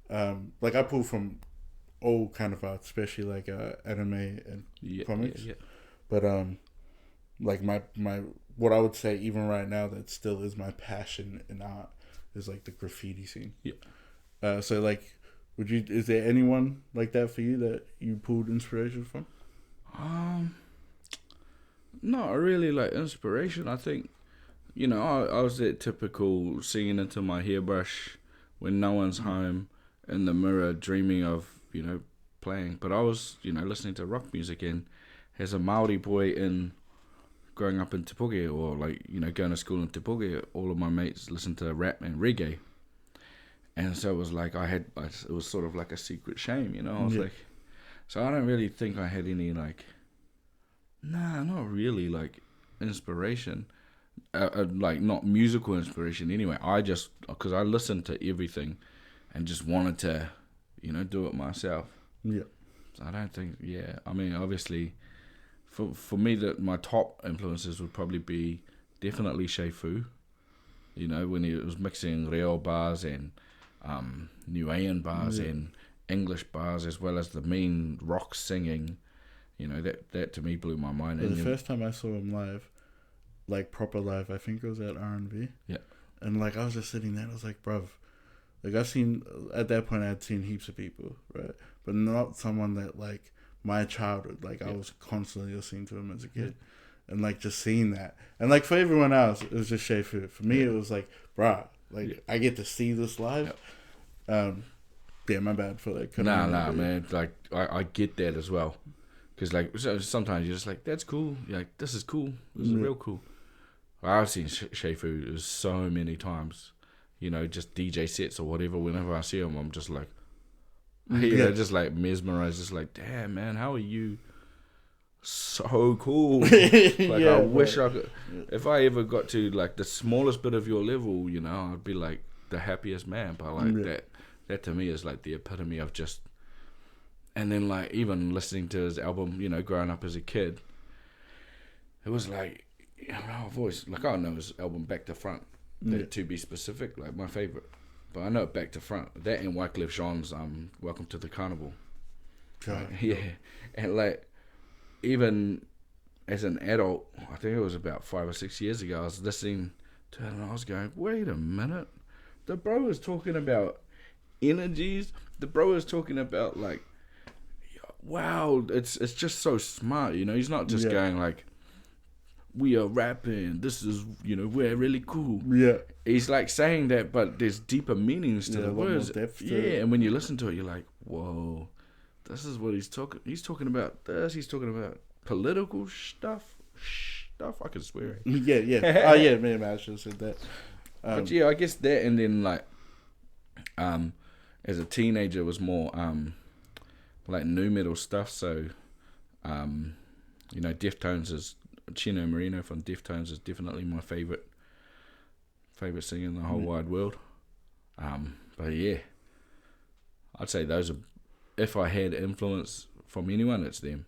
Like I pull from all kind of art, especially like anime and comics. But like my what I would say even right now that still is my passion in art is like the graffiti scene. So like, is there anyone like that for you that you pulled inspiration from? Not really like inspiration. I think, you know, I was that typical singing into my hairbrush when no one's home, in the mirror, dreaming of, you know, playing. But I was, you know, listening to rock music, and as a Māori boy growing up in Te Puke, or like, you know, going to school in Te Puke, all of my mates listened to rap and reggae. And so it was like it was sort of like a secret shame, you know. I was like, so I don't really think I had any like, not really like inspiration, like not musical inspiration anyway. Because I listened to everything and just wanted to, you know, do it myself. So I don't think, I mean, obviously, for me, that my top influences would probably be definitely Shei-Fu. You know, when he was mixing reo bars and Niuean bars and English bars, as well as the mean rock singing. You know, that to me blew my mind. The first time I saw him live, like proper live, I think it was at R&B. And like I was just sitting there, and I was like, bruv, like at that point I'd seen heaps of people, right? But not someone that like my childhood, like I was constantly listening to him as a kid. And like just seeing that. And like for everyone else, it was just Shei-Fu. For me, it was like, bruh, like I get to see this live. My bad for like. Nah, man. Like I get that as well. Because like sometimes you're just like, that's cool. You're like, this is cool. This is real cool. I've seen Shei-Fu so many times. You know, just DJ sets or whatever. Whenever I see him, I'm just like, just like mesmerized. Just like, damn, man, how are you so cool. Like Yeah, I wish I could. If I ever got to like the smallest bit of your level, you know, I'd be like the happiest man. But like that to me is like the epitome of just. And then like even listening to his album, you know, growing up as a kid, it was like, you know, I've always like I know his album back to front. To be specific, like my favorite, but I know it back to front. That and Wyclef Jean's Welcome to the Carnival. Yeah, and like. Even as an adult, I think it was about 5 or 6 years ago, I was listening to it and I was going, wait a minute. The bro is talking about energies. The bro is talking about like, wow, it's just so smart, you know. He's not just going like, we are rapping, this is, you know, we're really cool. Yeah. He's like saying that, but there's deeper meanings to the words. And when you listen to it, you're like, whoa. This is what he's talking. He's talking about this. He's talking about political stuff. I could swear. Yeah. Oh yeah, man. I should have said that. But yeah, I guess that, and then like, as a teenager, was more like nu metal stuff. So, you know, Deftones is Chino Moreno from Deftones is definitely my favorite singer in the whole wide world. But yeah, I'd say those are. If I had influence from anyone, it's them.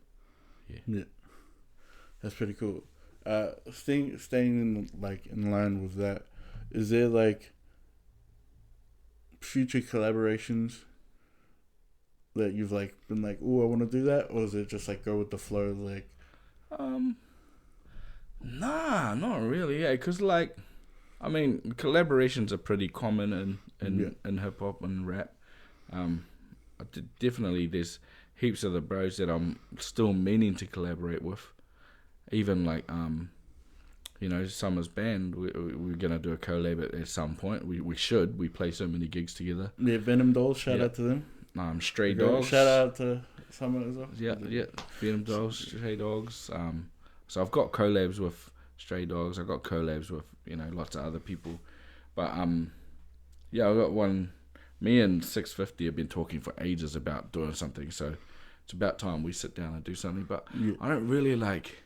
Yeah, that's pretty cool. Staying in line with that, is there like future collaborations that you've like been like, oh, I want to do that, or is it just like go with the flow, like? Nah, not really. Yeah, because like, I mean, collaborations are pretty common in hip hop and rap. Definitely, there's heaps of the bros that I'm still meaning to collaborate with. Even like, you know, Summer's band, we're gonna do a collab at some point. We should. We play so many gigs together. Yeah, Venom Dolls. Shout out to them. Stray Dogs. Shout out to Summer as well. Yeah. Venom Dolls, Stray Dogs. So I've got collabs with Stray Dogs. I've got collabs with, you know, lots of other people. But yeah, I got one. Me and 650 have been talking for ages about doing something, so it's about time we sit down and do something. But I don't really like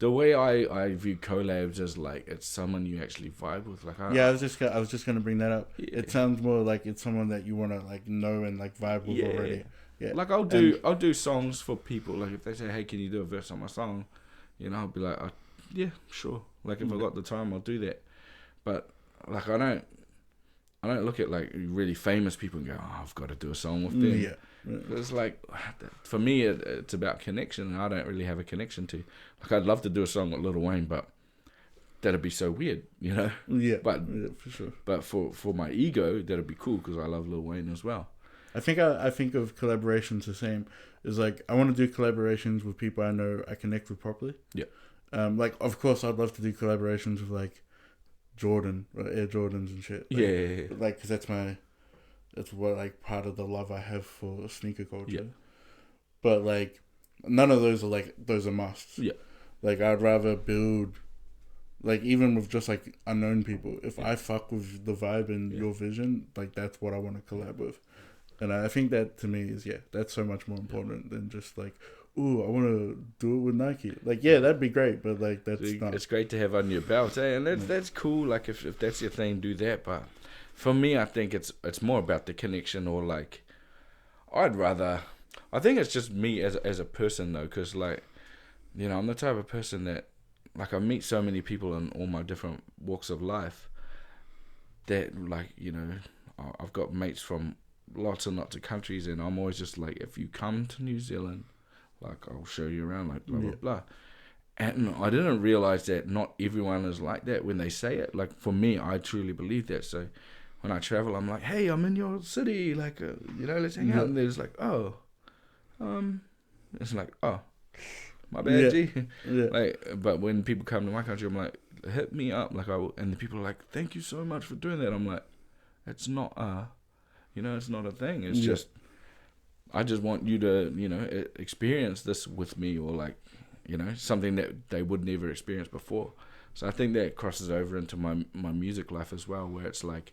the way I view collabs as like it's someone you actually vibe with. Like I was just gonna bring that up. Yeah. It sounds more like it's someone that you wanna like know and like vibe with already. Yeah, like I'll do songs for people. Like if they say, hey, can you do a verse on my song? You know, I'll be like, yeah, sure. Like if I got the time, I'll do that. But like I don't look at like really famous people and go, oh, I've got to do a song with them. Yeah. It's like, for me, it's about connection, and I don't really have a connection to. Like, I'd love to do a song with Lil Wayne, but that'd be so weird, you know? Yeah, but for sure. But for my ego, that'd be cool because I love Lil Wayne as well. I think of collaborations the same. Is like, I want to do collaborations with people I know I connect with properly. Yeah. Like, of course, I'd love to do collaborations with, like, Jordan, Air Jordans and shit. Like, yeah. Like, because that's what, like, part of the love I have for sneaker culture. Yeah. But, like, none of those are musts. Yeah. Like, I'd rather build, like, even with just, like, unknown people. If I fuck with the vibe and your vision, like, that's what I want to collab with. And I think that, to me, is, that's so much more important than just, like, ooh, I want to do it with Nike. Like, yeah, that'd be great, but, like, that's not... It's great to have on your belt, eh? And that's cool. Like, if that's your thing, do that. But for me, I think it's more about the connection, or, like, I think it's just me as a person, though, because, like, you know, I'm the type of person that, like, I meet so many people in all my different walks of life that, like, you know, I've got mates from lots and lots of countries, and I'm always just like, if you come to New Zealand, like, I'll show you around, like, blah, blah, blah. And I didn't realize that not everyone is like that when they say it. Like, for me, I truly believe that. So when I travel, I'm like, hey, I'm in your city. Like, you know, let's hang out. And there's like, it's like, oh, my bad, G. Yeah. Like, but when people come to my country, I'm like, hit me up. Like, and the people are like, thank you so much for doing that. I'm like, it's not, you know, it's not a thing. It's just, I just want you to, you know, experience this with me, or like, you know, something that they would never experience before. So I think that crosses over into my music life as well, where it's like,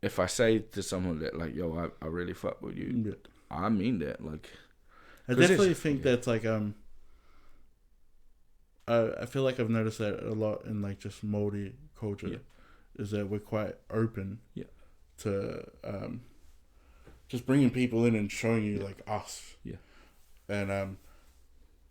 if I say to someone that, like, yo, I really fuck with you, I mean that. Like, I definitely think that's like I feel like I've noticed that a lot in like just Māori culture, is that we're quite open to just bringing people in and showing you like us. Yeah. And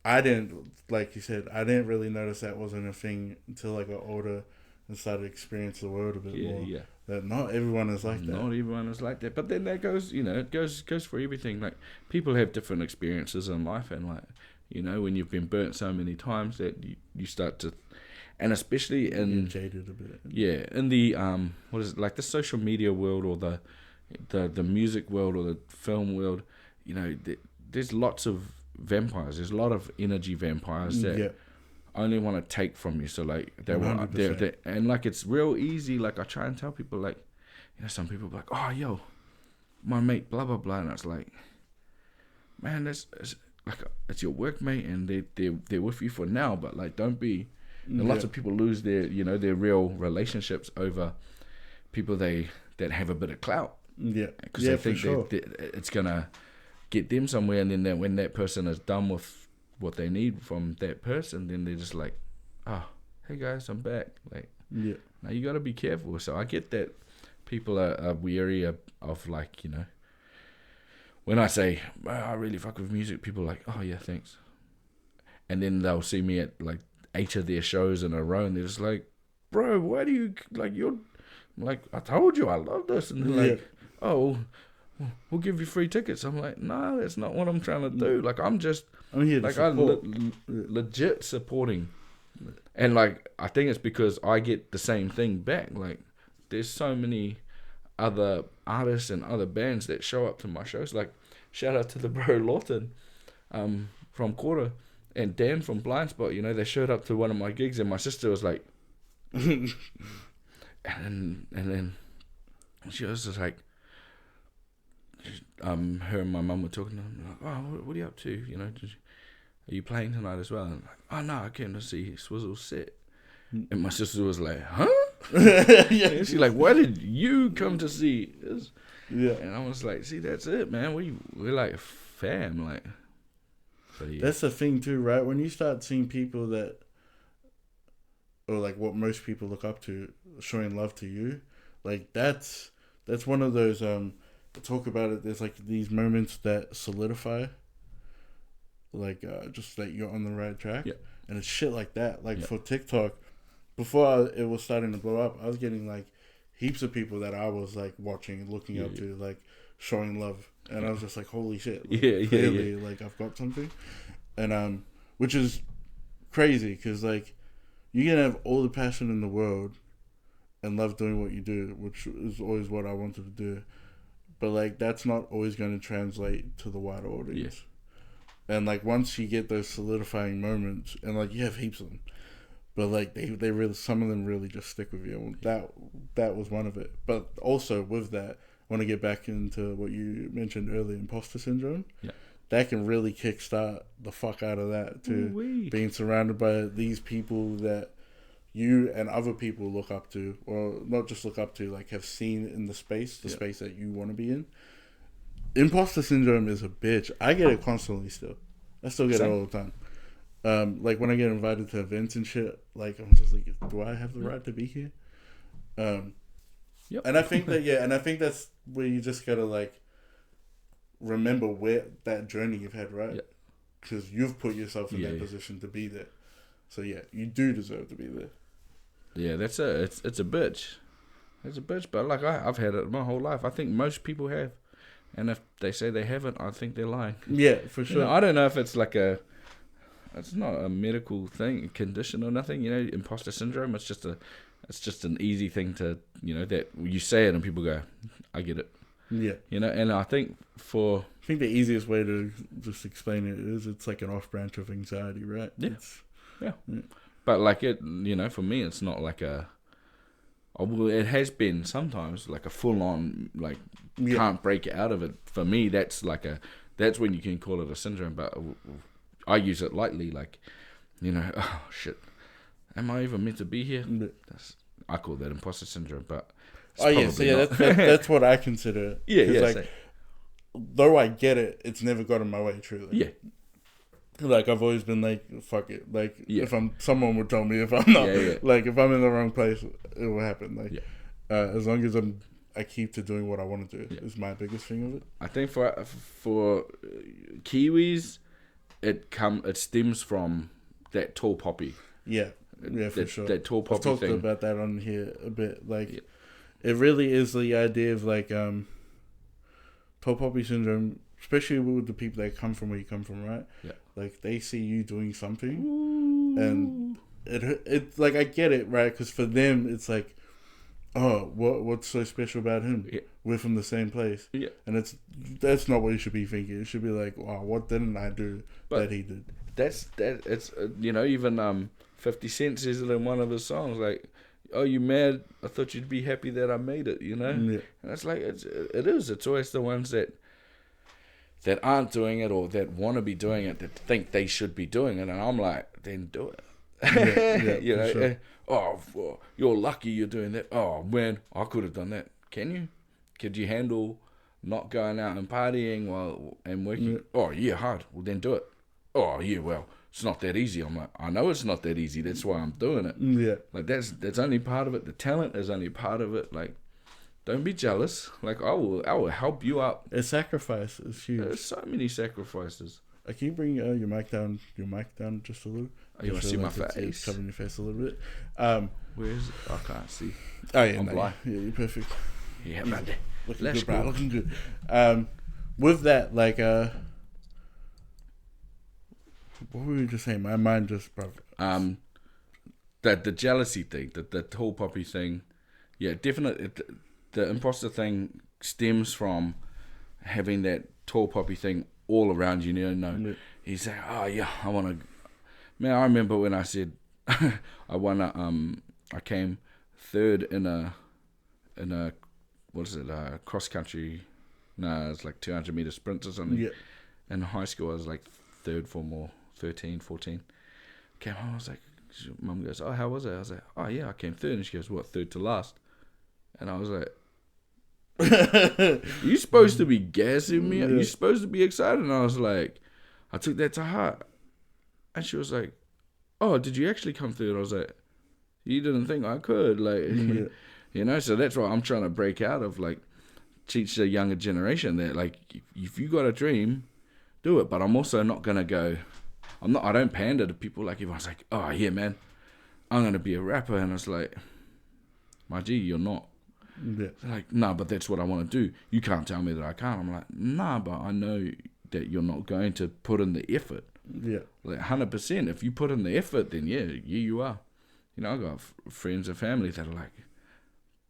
I didn't, like you said, I didn't really notice that wasn't a thing until I got older and started to experience the world a bit more. Yeah. That not everyone is like that. Not everyone is like that. But then that goes, it goes for everything. Like, people have different experiences in life, and like, when you've been burnt so many times that you start to, and especially in jaded a bit. Yeah, in the what is it, like the social media world, or the music world, or the film world, there's lots of vampires. There's a lot of energy vampires that only want to take from you. So like they and like it's real easy. Like I try and tell people, like, some people are like, oh yo, my mate, blah blah blah, and it's like, man, it's like it's your workmate, and they're with you for now, but like don't be. And lots of people lose their their real relationships over people that have a bit of clout. Yeah, because they think that it's gonna get them somewhere, and then when that person is done with what they need from that person, then they're just like, oh, hey guys, I'm back. Like, now you got to be careful. So I get that people are weary of like, when I say, oh, I really fuck with music, people are like, oh yeah, thanks. And then they'll see me at like 8 of their shows in a row, and they're just like, bro, why do you, like, you're, like, I told you I love this. And they're like, oh, we'll give you free tickets. I'm like, no, that's not what I'm trying to do. Like, I'm here to support. Legit supporting. And like, I think it's because I get the same thing back. Like, there's so many other artists and other bands that show up to my shows. Like, shout out to the bro Lawton from Quarter and Dan from Blind Spot. They showed up to one of my gigs, and my sister was like, and then she was just like, her and my mum were talking to him, like, oh, what are you up to? Are you playing tonight as well? And I'm like, oh no, I came to see Swizl's set. And my sister was like, huh? And she's like, why did you come to see this? Yeah. And I was like, see, that's it, man. We're like a fam, like. Yeah. That's the thing too, right? When you start seeing people that, or like what most people look up to, showing love to you, like that's one of those. Talk about it. There's like these moments that solidify, like just that you're on the right track, and it's shit like that. Like for TikTok, before it was starting to blow up, I was getting like heaps of people that I was like watching and looking up to, like showing love. And I was just like, holy shit. Like, clearly, like, I've got something. And, which is crazy, because, like, you can have all the passion in the world and love doing what you do, which is always what I wanted to do. But, like, that's not always going to translate to the wider audience. Yeah. And, like, once you get those solidifying moments, and, like, you have heaps of them, but, like, they really, some of them really just stick with you. That was one of it. But also, with that, I want to get back into what you mentioned earlier, imposter syndrome. Yeah. That can really kickstart the fuck out of that too. Ooh-wee. Being surrounded by these people that you and other people look up to, or not just look up to, like have seen in the space that you want to be in. Imposter syndrome is a bitch. I get it constantly still. I still get it all the time. Like when I get invited to events and shit, like I'm just like, do I have the right to be here? And I think that's where you just gotta like remember where that journey you've had, right? Because you've put yourself in that position to be there. So you do deserve to be there. Yeah, it's a bitch. It's a bitch, but like I've had it my whole life. I think most people have, and if they say they haven't, I think they're lying. Yeah, for sure. I don't know if it's like it's not a medical thing, condition or nothing. Imposter syndrome. It's just an easy thing to, that you say it and people go, I get it. Yeah. And I think the easiest way to just explain it is it's like an off branch of anxiety, right? Yeah. Yeah. But like it, for me, it's not like it has been sometimes like a full on, like can't break out of it. For me, that's when you can call it a syndrome, but I use it lightly, like, oh shit. Am I even meant to be here? I call that imposter syndrome, but that's what I consider. Yeah, like, though I get it, it's never got in my way, truly. Yeah. Like, I've always been like, fuck it. Like, Yeah. if someone would tell me if I'm not, Yeah. like, if I'm in the wrong place, it will happen. Like, Yeah. As long as I keep to doing what I want to do is my biggest thing of it. I think for Kiwis, it stems from that tall poppy. Yeah, for sure. That tall poppy thing. I've talked about that on here a bit. Like, it really is the idea of like tall poppy syndrome, especially with the people that come from where you come from, right? Yeah. Like, they see you doing something, and it's like, I get it, right? Because for them, it's like, oh, what's so special about him? Yeah. We're from the same place. Yeah. And that's not what you should be thinking. It should be like, wow, what didn't I do that he did? It's even 50 Cent says it in one of his songs, like, oh, you mad? I thought you'd be happy that I made it, you know? Yeah. And it's like, it's always the ones that aren't doing it or that want to be doing it, that think they should be doing it, and I'm like, then do it. Yeah, you know, sure. Oh, you're lucky you're doing that. Oh man, I could have done that. Can you? Could you handle not going out and partying and working? Yeah. Oh yeah, hard. Well then do it. Oh yeah, well it's not that easy. I'm like, I know it's not that easy. That's why I'm doing it. Yeah. Like that's only part of it. The talent is only part of it. Like, don't be jealous. Like, I will help you up. A sacrifice is huge. There's so many sacrifices. Can you bring your mic down just a little? Oh, you want to see my face? It's covering your face a little bit. Where is it? I can't see. Oh yeah, I'm blind. Yeah, you're perfect. Yeah, man. Looking Let's good, bro. go. Looking good. With that, like, what were we just saying? My mind just broke. That the jealousy thing, the tall poppy thing, yeah, definitely. The imposter thing stems from having that tall poppy thing all around you. You know, Yeah. you say, oh yeah, I want to. Man, I remember when I said I won I came third in a what is it, cross country, it's like 200 meter sprints or something. Yeah. In high school I was like third for more 13, 14. Came home, I was like, Mum goes, oh, how was it? I was like, oh yeah, I came third. And she goes, what, third to last? And I was like, you supposed to be gassing me? You supposed to be excited? And I was like, I took that to heart. And she was like, oh, did you actually come through? And I was like, you didn't think I could? Like, you know, so that's what I'm trying to break out of, like, teach the younger generation that, like, if you got a dream, do it. But I'm also not going to go, I don't pander to people. Like, everyone's like, oh, yeah, man, I'm going to be a rapper. And it's like, my G, you're not. Yeah. They're like, nah, but that's what I want to do. You can't tell me that I can't. I'm like, nah, but I know that you're not going to put in the effort. Yeah. Like 100%. If you put in the effort, then yeah, you are. You know, I got friends and family that are like,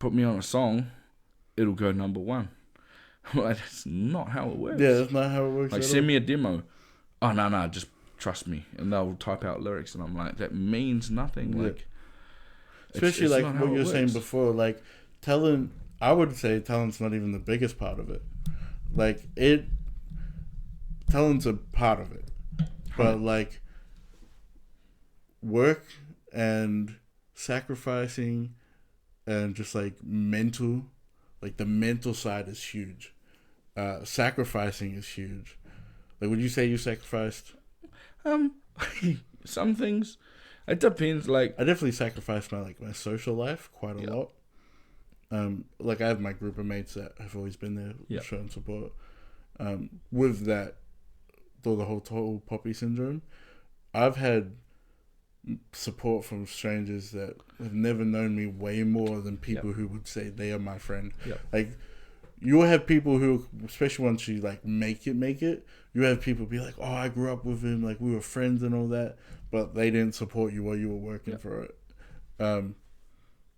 put me on a song, it'll go number one. Like, that's not how it works. Yeah, that's not how it works. Like, send me a demo. Oh, no, just trust me. And they'll type out lyrics, and I'm like, that means nothing. Yeah. Like, especially it's like not what how you it were saying works. before, like, talent, I would say talent's not even the biggest part of it. Like, talent's a part of it. But, like, work and sacrificing and just, like, the mental side is huge. Sacrificing is huge. Like, would you say you sacrificed? Some things. It depends, like... I definitely sacrificed my social life quite a lot. Like, I have my group of mates that have always been there, showing support. With that, though, the whole tall poppy syndrome, I've had support from strangers that have never known me way more than people who would say they are my friend. Like, you'll have people who, especially once you like make it, you have people be like, oh, I grew up with him, like we were friends and all that, but they didn't support you while you were working for it.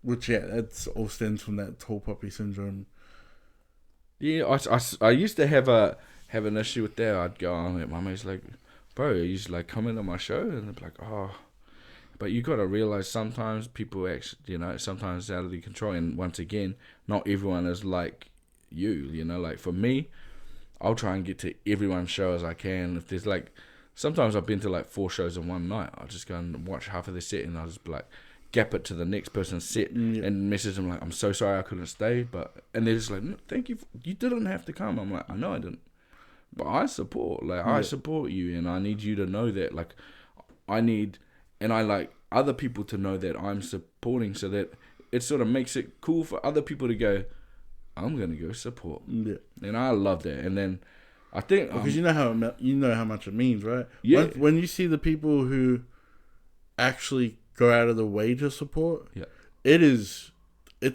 Which that's all stems from that tall poppy syndrome. Yeah, I used to have an issue with that. I'd go on at my mate's like, bro, I used to like come into my show and they'd be like, oh, but you got to realize sometimes people actually, you know, sometimes it's out of their control. And once again, not everyone is like you know, like for me, I'll try and get to everyone's show as I can. If there's like, sometimes I've been to like 4 shows in one night. I'll just go and watch half of the set and I'll just be like, gap it to the next person's set and message them like, I'm so sorry I couldn't stay, and they're just like, no, thank you, you didn't have to come. I'm like, I know I didn't. But I support, I support you, and I need you to know that, I like other people to know that I'm supporting, so that it sort of makes it cool for other people to go, I'm gonna go support. Yeah. And I love that. And then I think because you know how much it means, right? Yeah. When you see the people who actually go out of the way to support, it's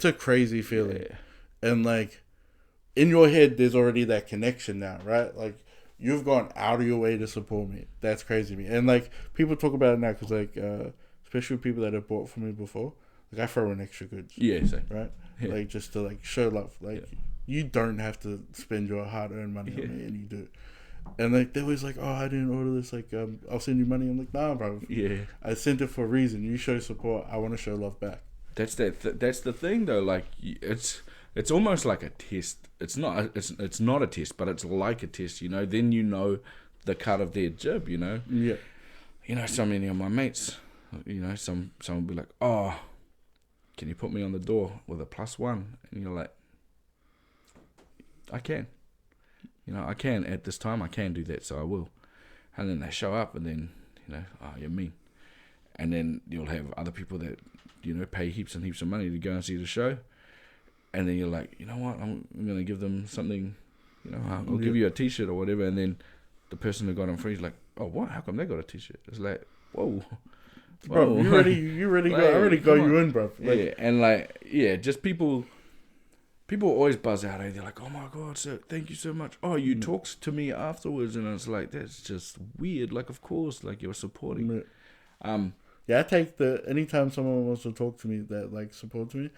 a crazy feeling, and like. In your head, there's already that connection now, right? Like, you've gone out of your way to support me. That's crazy to me. And, like, people talk about it now because, like, especially people that have bought from me before, like, I throw in extra goods. Yeah, same. Right? Yeah. Like, just to, like, show love. Like, you don't have to spend your hard-earned money on me, and you do. And, like, they're always like, oh, I didn't order this. Like, I'll send you money. I'm like, nah, bro. Yeah. I sent it for a reason. You show support. I want to show love back. That's that's the thing, though. Like, it's almost like a test. It's not a test, but it's like a test, you know. Then you know the cut of their jib, you know. Yeah. You know, so many of my mates, you know, some will be like, oh, can you put me on the door with a +1? And you're like, I can. You know, I can at this time. I can do that, so I will. And then they show up, and then, you know, oh, you're mean. And then you'll have other people that, you know, pay heaps and heaps of money to go and see the show. And then you're like, you know what, I'm going to give them something, you know, I'll give you a T-shirt or whatever. And then the person who got them free is like, oh, what? How come they got a T-shirt? It's like, whoa. Bro, you already got, I already got you in, bro. Like, yeah, and like, yeah, just people always buzz out. They're like, oh my God, sir, thank you so much. Oh, you talked to me afterwards. And it's like, that's just weird. Like, of course, like, you're supporting. Yeah, anytime someone wants to talk to me that, like, supports me,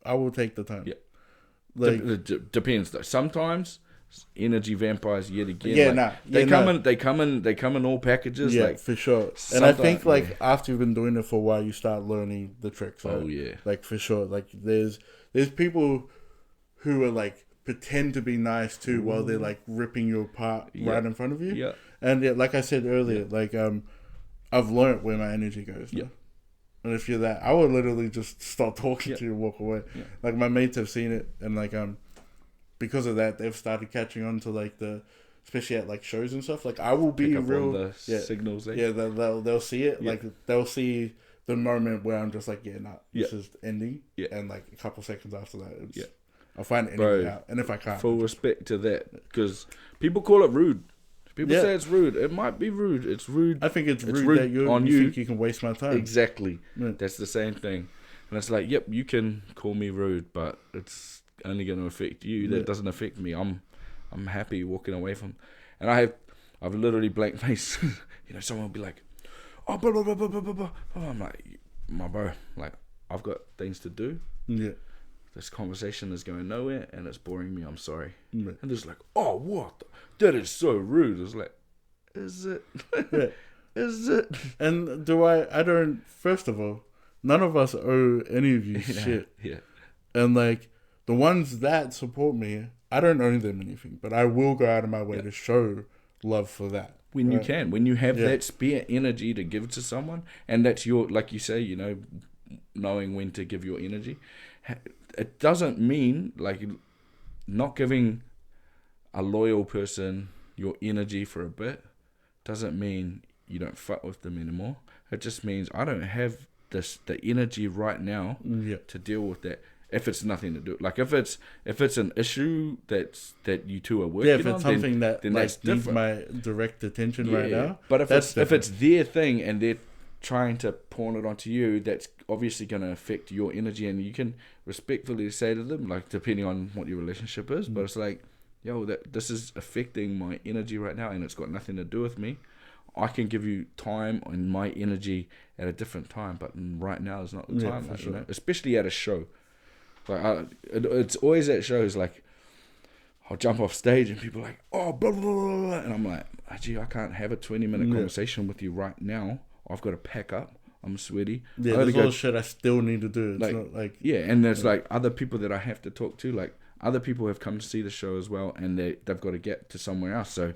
I will take the time. Yeah. Like, depends though. Sometimes energy vampires yet again. Yeah, they come in all packages. Yeah, like, for sure. And I think like after you've been doing it for a while, you start learning the tricks. Right? Oh yeah. Like for sure. Like there's people who are like pretend to be nice too while they're like ripping you apart right in front of you. Yeah. And like I said earlier, like I've learned where my energy goes. Yeah. And if you're that, I would literally just stop talking to you and walk away. Yeah. Like my mates have seen it, and like because of that, they've started catching on to like especially at like shows and stuff. Like I will be real. On the signals. Yeah, they'll see it. Yeah. Like they'll see the moment where I'm just like, this is ending. Yeah. And like a couple seconds after that, I'll find anything out. And if I can't, full respect to that, because people call it rude. People say it's rude. It might be rude. It's rude. I think it's rude that you think you can waste my time. Exactly. Yeah. That's the same thing. And it's like, yep, you can call me rude, but it's only going to affect you. That doesn't affect me. I'm happy walking away from. And I've literally blank face. You know, someone will be like, oh, blah, blah, blah, blah, blah, blah. I'm like, my bro, like, I've got things to do. Yeah. This conversation is going nowhere and it's boring me. I'm sorry. Yeah. And it's like, oh, what? That is so rude. It's like, is it? Is it? And first of all, none of us owe any of you shit. Yeah. And like, the ones that support me, I don't owe them anything, but I will go out of my way to show love for that. When you can. When you have that spare energy to give to someone, and that's your, like you say, you know, knowing when to give your energy. It doesn't mean, like, not giving a loyal person your energy for a bit doesn't mean you don't fuck with them anymore. It just means I don't have the energy right now to deal with that. If it's nothing to do, like if it's an issue that you two are working on, if it's something that then like that's needs different. my direct attention right now. But if it's their thing and they're trying to pawn it onto you, that's obviously going to affect your energy, and you can respectfully say to them, like, depending on what your relationship is, but it's like, yo, this is affecting my energy right now, and it's got nothing to do with me. I can give you time and my energy at a different time, but right now is not the time, like, you know? Especially at a show. Like it's always at shows, like, I'll jump off stage and people are like, oh, blah, blah, blah, blah, and I'm like, gee, I can't have a 20-minute conversation with you right now. I've got to pack up. I'm sweaty. Yeah, there's all shit I still need to do. It's not like... Yeah, and there's like other people that I have to talk to. Like, other people have come to see the show as well, and they've got to get to somewhere else. So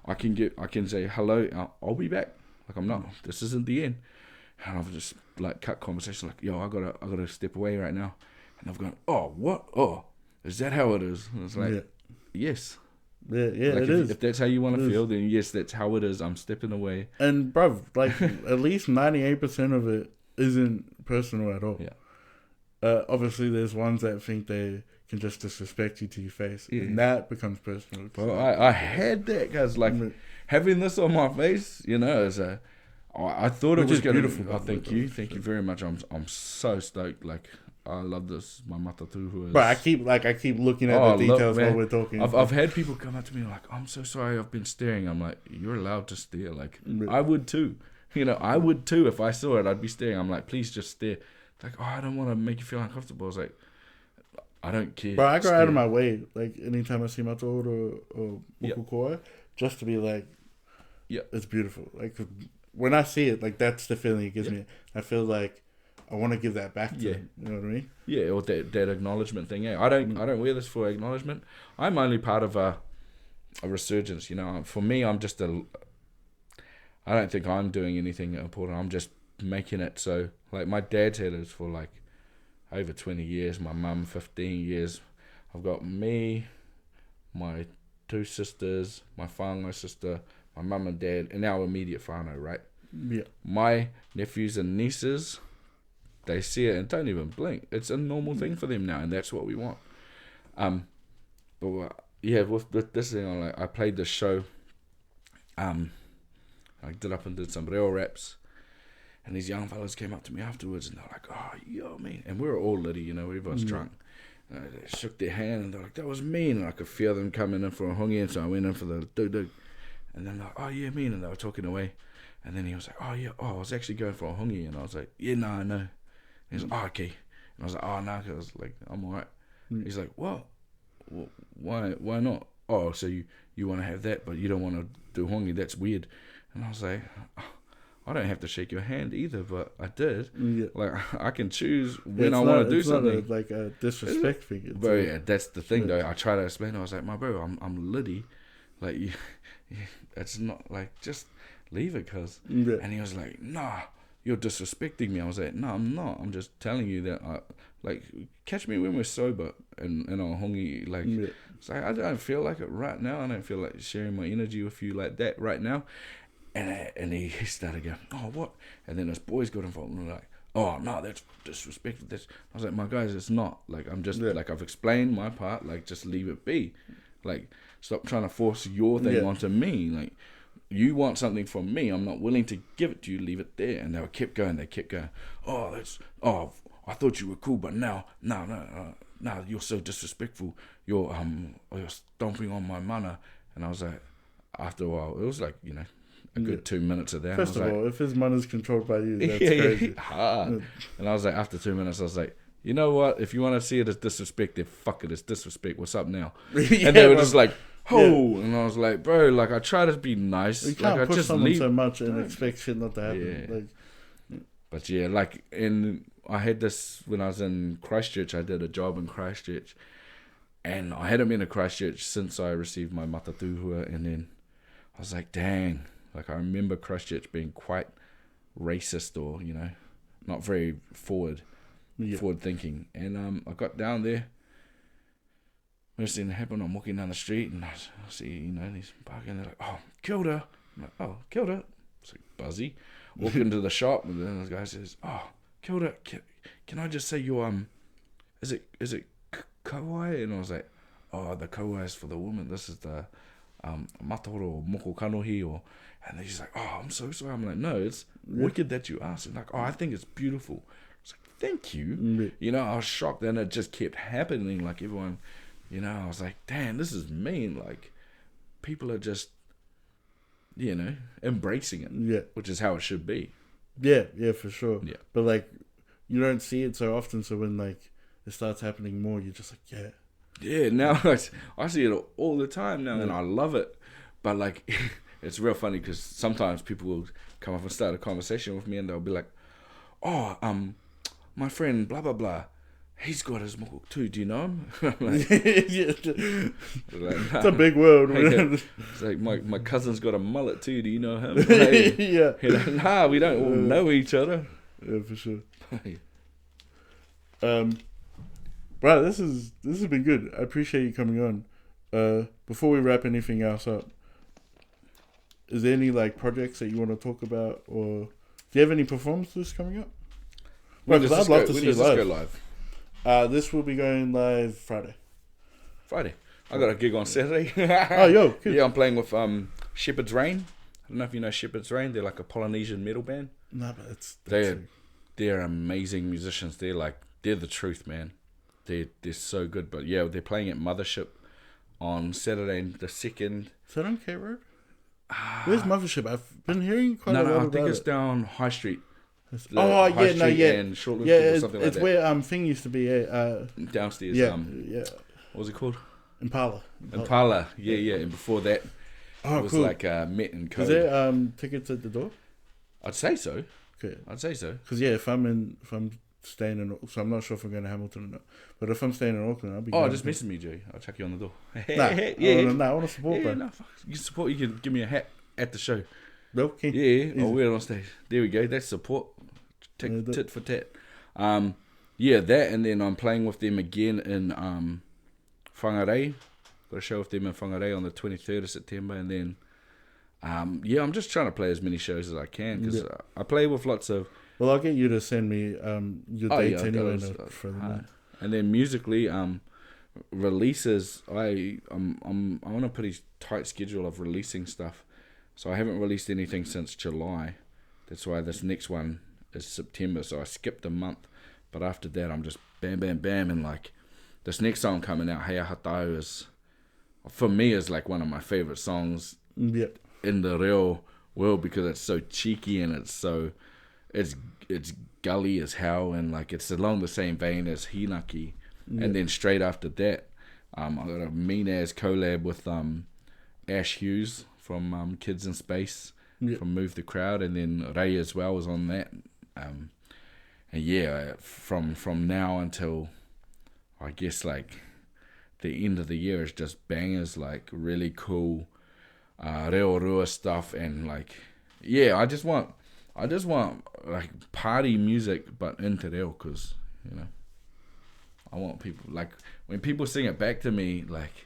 I can say, hello, I'll be back. Like, I'm not, this isn't the end. And I've just like cut conversation, like, yo, I gotta step away right now. And I've gone, oh, what? Oh, is that how it is? And it's like, yes. Yeah, like it is. If that's how you want to feel, then yes, that's how it is. I'm stepping away. And bruv, like at least 98% of it isn't personal at all. Yeah. Obviously, there's ones that think they can just disrespect you to your face, and that becomes personal. Well, I had that, guys. Like having this on my face, you know, I thought it was going to. Oh, thank you very much. I'm so stoked. Like I love this. My matatuhua. But I keep looking at the details while we're talking. I've had people come up to me like, I'm so sorry, I've been staring. I'm like, you're allowed to stare. Like I would too. You know, I would too if I saw it. I'd be staring. I'm like, please just stare. Like, oh, I don't want to make you feel uncomfortable. I was like, I don't care. But I go out of my way, like anytime I see Mataora or Mokukoa, just to be like, it's beautiful. Like when I see it, like that's the feeling it gives me. I feel like I want to give that back to them. You know what I mean? Yeah, or that acknowledgement thing. Yeah, I don't wear this for acknowledgement. I'm only part of a resurgence. You know, for me, I'm just I don't think I'm doing anything important. I'm just making it so. Like my dad's had it for like over 20 years. My mum 15 years. I've got me, my 2 sisters, my whānau sister, my mum and dad, and our immediate whānau, right? Yeah. My nephews and nieces, they see it and don't even blink. It's a normal thing for them now, and that's what we want. But yeah, with this thing, I played this show. I did up and did some reo raps, and these young fellas came up to me afterwards, and they're like, "Oh, yo, man!" And we were all litty, you know, everyone's drunk. They shook their hand, and they're like, "That was mean." And I could feel them coming in for a hongi, and so I went in for the dug. And then they're like, "Oh yeah, mean," and they were talking away. And then he was like, "Oh yeah, I was actually going for a hongi," and I was like, "Yeah, no, I know." And he was like, "Oh, okay." And I was like, "Oh, no," because I was like, "I'm alright." He's like, "What? Why not?" "Oh, so you want to have that, but you don't want to do hongi? That's weird." And I was like, I don't have to shake your hand either, but I did. Yeah. Like I can choose when I want to do something. It's not like a disrespect thing. But yeah, that's the thing though. I try to explain. I was like, "My bro, I'm litty. Like, it's not like just leave it, cuz." Yeah. And he was like, "Nah, you're disrespecting me." I was like, "No, I'm not. I'm just telling you that like catch me when we're sober and I'll hongi." Like, it's like I don't feel like it right now. I don't feel like sharing my energy with you like that right now. And he started going, "Oh, what?" And then his boys got involved and were like, "Oh, no, that's disrespectful." I was like, "My guys, it's not. Like, I'm just, like, I've explained my part. Like, just leave it be. Like, stop trying to force your thing onto me. Like, you want something from me. I'm not willing to give it to you. Leave it there." And they kept going. "Oh, I thought you were cool, but now, no, you're so disrespectful. You're stomping on my mana." And I was like, after a while, it was like, you know, a good 2 minutes of that. First of all, if his money's controlled by you, that's crazy. Hard. And I was like, after 2 minutes, I was like, you know what? If you want to see it as disrespect, then fuck it, it's disrespect. What's up now? And they were just like, and I was like, bro, like I try to be nice. You can't push someone so much and expect shit not to happen. But yeah, like I had this when I was in Christchurch. I did a job in Christchurch, and I hadn't been to Christchurch since I received my matatuhua, and then I was like, dang. Like, I remember Christchurch being quite racist or, you know, not very forward thinking. And I got down there. First thing that happened, I'm walking down the street and I see, you know, these parking. They're like, "Oh, kia ora." I'm like, "Oh, kia ora." It's like buzzy. Walk into the shop and then the guy says, "Oh, kia ora. Can I just say your, is it kauai?" And I was like, "Oh, the kauai is for the woman. This is the matoro or moko kanohi or..." And then she's like, "Oh, I'm so sorry." I'm like, "No, it's wicked that you asked." And like, "Oh, I think it's beautiful." I was like, "Thank you." You know, I was shocked. And it just kept happening. Like everyone, you know, I was like, damn, this is mean. Like, people are just, you know, embracing it. Yeah. Which is how it should be. Yeah, for sure. Yeah. But like, you don't see it so often. So when like it starts happening more, you're just like, yeah. Yeah, now I see it all the time now and I love it. But like... It's real funny because sometimes people will come up and start a conversation with me and they'll be like, "Oh, my friend, blah, blah, blah, he's got his moko too. Do you know him?" Like, it's a big world. It's like, my cousin's got a mullet too. Do you know him? Like, like, nah, we don't all know each other. Yeah, for sure. Bro, this has been good. I appreciate you coming on. Before we wrap anything else up, is there any like projects that you want to talk about, or do you have any performances coming up? Well, I'd love to see you live. This will be going live Friday. I got a gig on Saturday. Oh, yo. Good. Yeah, I'm playing with Shepherd's Rain. I don't know if you know Shepherd's Rain. They're like a Polynesian metal band. No, but they're amazing musicians. They're the truth, man. They're so good. But yeah, they're playing at Mothership on Saturday the 2nd. Is that on K Road? Where's Mothership? I've been hearing quite a lot about it. I think it's down High Street. And Short Loop or something like it's that. where thing used to be. Downstairs. Yeah. What was it called? Impala. Yeah. And before that, it was like Met and Co. Is there tickets at the door? I'd say so. Okay. I'd say so. Because if I'm staying in, so I'm not sure if I'm going to Hamilton or not. But if I'm staying in Auckland, I'll be. Oh, just message me, Joey. I'll chuck you on the door. I want to support, bro. No, you can support. You can give me a hat at the show. Okay. Yeah, I'll wear it on stage. There we go. That's support. Tit for tat. That, and then I'm playing with them again in Whangarei. Got a show with them in Whangarei on the 23rd of September, and then I'm just trying to play as many shows as I can because I play with lots of. Well, I'll get you to send me your dates anyway for them. And then musically, releases. I'm on a pretty tight schedule of releasing stuff, so I haven't released anything since July. That's why this next one is September. So I skipped a month, but after that, I'm just bam, bam, bam, and like this next song coming out, Hea Hatau, is for me is like one of my favorite songs in the real world because it's so cheeky and it's gully as hell, and like it's along the same vein as Hinaki. And then straight after that, I got a mean ass collab with Ash Hughes from Kids in Space from Move the Crowd, and then Ray as well was on that. And from now until I guess like the end of the year is just bangers, like really cool Reo Rua stuff, and like I just want like party music but in te reo, because I want people, like when people sing it back to me, like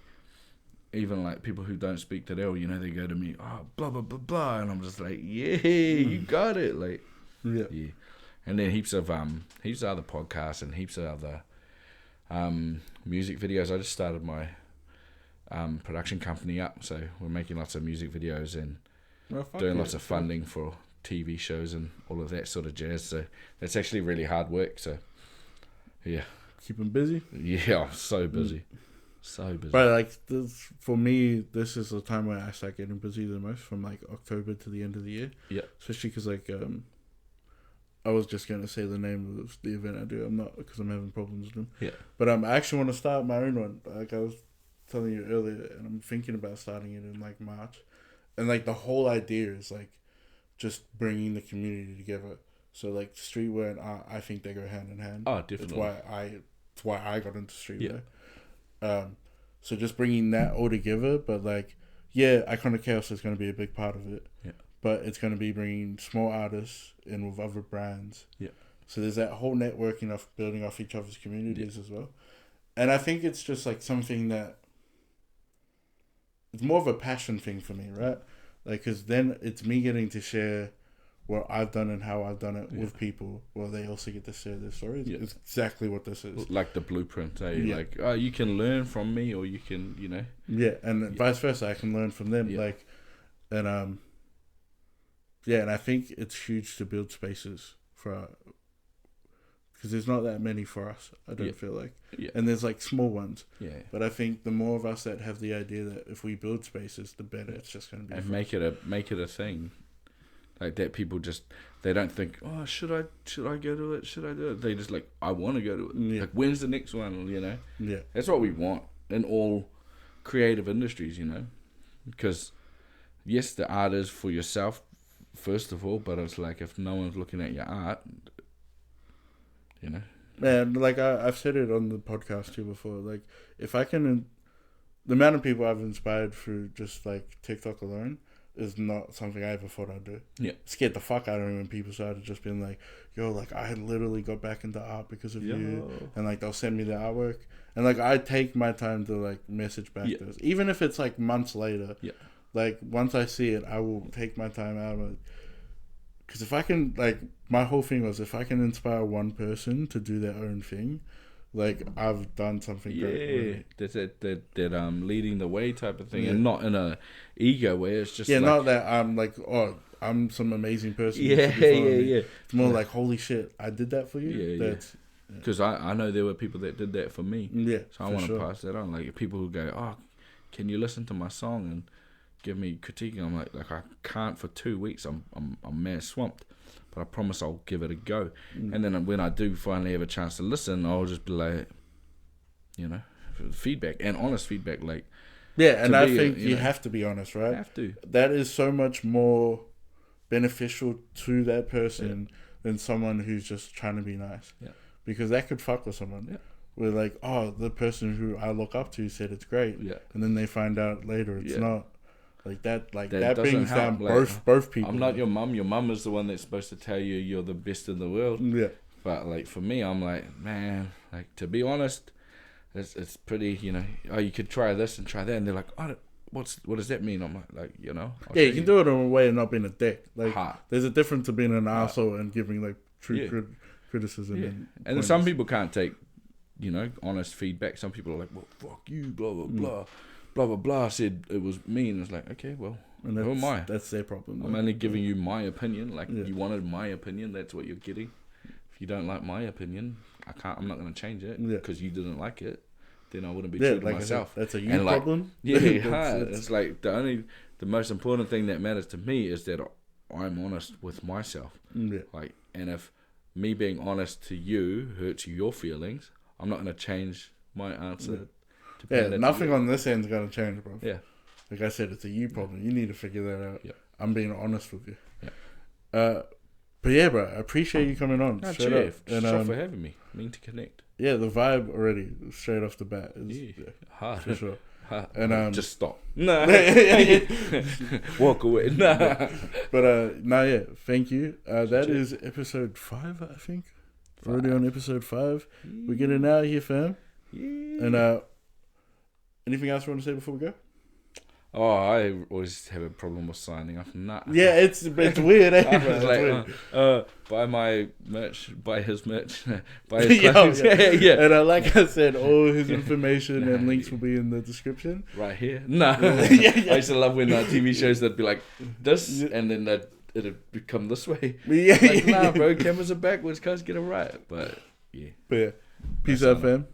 even like people who don't speak te reo, they go to me, oh blah blah blah blah, and I'm just like, you got it, like and then heaps of other podcasts and heaps of other music videos. I just started my production company up, so we're making lots of music videos and doing lots of funding for TV shows and all of that sort of jazz. So that's actually really hard work. So keep them busy. Yeah, so busy, so busy. But like for me, this is the time where I start getting busy the most, from like October to the end of the year. Yeah, especially because like I was just gonna say the name of the event I do. I'm not, because I'm having problems with them. Yeah, but I actually want to start my own one. Like I was telling you earlier, and I'm thinking about starting it in like March, and like the whole idea is like just bringing the community together. So like streetwear and art, I think they go hand in hand. Oh, definitely. That's why I got into streetwear. So just bringing that all together, but like Iconic Chaos is going to be a big part of it. Yeah. But it's going to be bringing small artists in with other brands. Yeah. So there's that whole networking of building off each other's communities as well. And I think it's just like something that it's more of a passion thing for me, right? Like, because then it's me getting to share what I've done and how I've done it with people, while they also get to share their stories. Yeah. It's exactly what this is. Like the blueprint, eh? Yeah. Like, you can learn from me, or you can, Yeah, and vice versa. I can learn from them. Yeah. Like, and and I think it's huge to build spaces for, because there's not that many for us, I don't feel like. Yeah. And there's like small ones. Yeah. But I think the more of us that have the idea that if we build spaces, the better it's just going to be. And make it a thing. Like that, people just, they don't think, oh, should I go to it? Should I do it? They just like, I want to go to it. Yeah. Like, when's the next one? Yeah. That's what we want in all creative industries, because yes, the art is for yourself first of all, but it's like if no one's looking at your art, Man, like I've said it on the podcast too before. Like, if I can, the amount of people I've inspired through just like TikTok alone, is not something I ever thought I'd do. Yeah. Scared the fuck out of me when people started just being like, yo, like, I literally got back into art because of you. And, like, they'll send me the artwork. And, like, I take my time to, like, message back to us. Even if it's, like, months later. Yeah. Like, once I see it, I will take my time out of it. Because if I can, like, my whole thing was, if I can inspire one person to do their own thing, like, I've done something great. Yeah, that leading the way type of thing, and not in a ego way. It's just not that I'm like, oh, I'm some amazing person. Yeah. It's more like, holy shit, I did that for you. That's because I know there were people that did that for me. Yeah, so I want to pass that on. Like people who go, oh, can you listen to my song and give me critique? And I'm like I can't for 2 weeks. I'm mad swamped. But I promise I'll give it a go. And then when I do finally have a chance to listen, I'll just be like, you know, feedback and honest feedback. Like, yeah, and I think you have to be honest, right? Have to. That is so much more beneficial to that person than someone who's just trying to be nice. Yeah. Because that could fuck with someone. Yeah. We're like, oh, the person who I look up to said it's great. Yeah. And then they find out later it's not. That brings down both people. I'm not your mum. Your mum is the one that's supposed to tell you you're the best in the world. Yeah. But like for me, I'm like, man, like to be honest, it's pretty. You know, oh, you could try this and try that, and they're like, oh, what does that mean? I'm like, you know. You can do it in a way of not being a dick. Like, there's a difference to being an asshole and giving like true criticism. Yeah. And some people can't take, you know, honest feedback. Some people are like, well, fuck you, blah blah blah. Blah blah blah said it was me, and it's like, okay, well, who am I? That's their problem. I'm only giving you my opinion. Like you wanted my opinion, that's what you're getting. If you don't like my opinion, I'm not going to change it because you didn't like it. Then I wouldn't be true to myself. That's a you problem. It's like the most important thing that matters to me is that I'm honest with myself. Like, and if me being honest to you hurts your feelings, I'm not going to change my answer. Nothing on this end's going to change, bro. Yeah. Like I said, it's a you problem. You need to figure that out. Yeah. I'm being honest with you. Yeah. But yeah, bro, I appreciate you coming on. Straight up. And for having me. Mean to connect. Yeah, the vibe already, straight off the bat. Hard. For sure. And just stop. No. Walk away. No. But thank you. That is episode 5, I think. Already on episode 5. We're getting out of here, fam. Yeah. And anything else you want to say before we go? Oh, I always have a problem with signing off. Nah. Yeah, it's weird, eh? Buy my merch, buy his merch, buy his clothes. Yeah. And like I said, all his information and links will be in the description. Right here. I used to love when TV shows that'd be like this, and then it'd become this way. Nah, bro, cameras are backwards, guys, get it right. But yeah. Peace out, fam.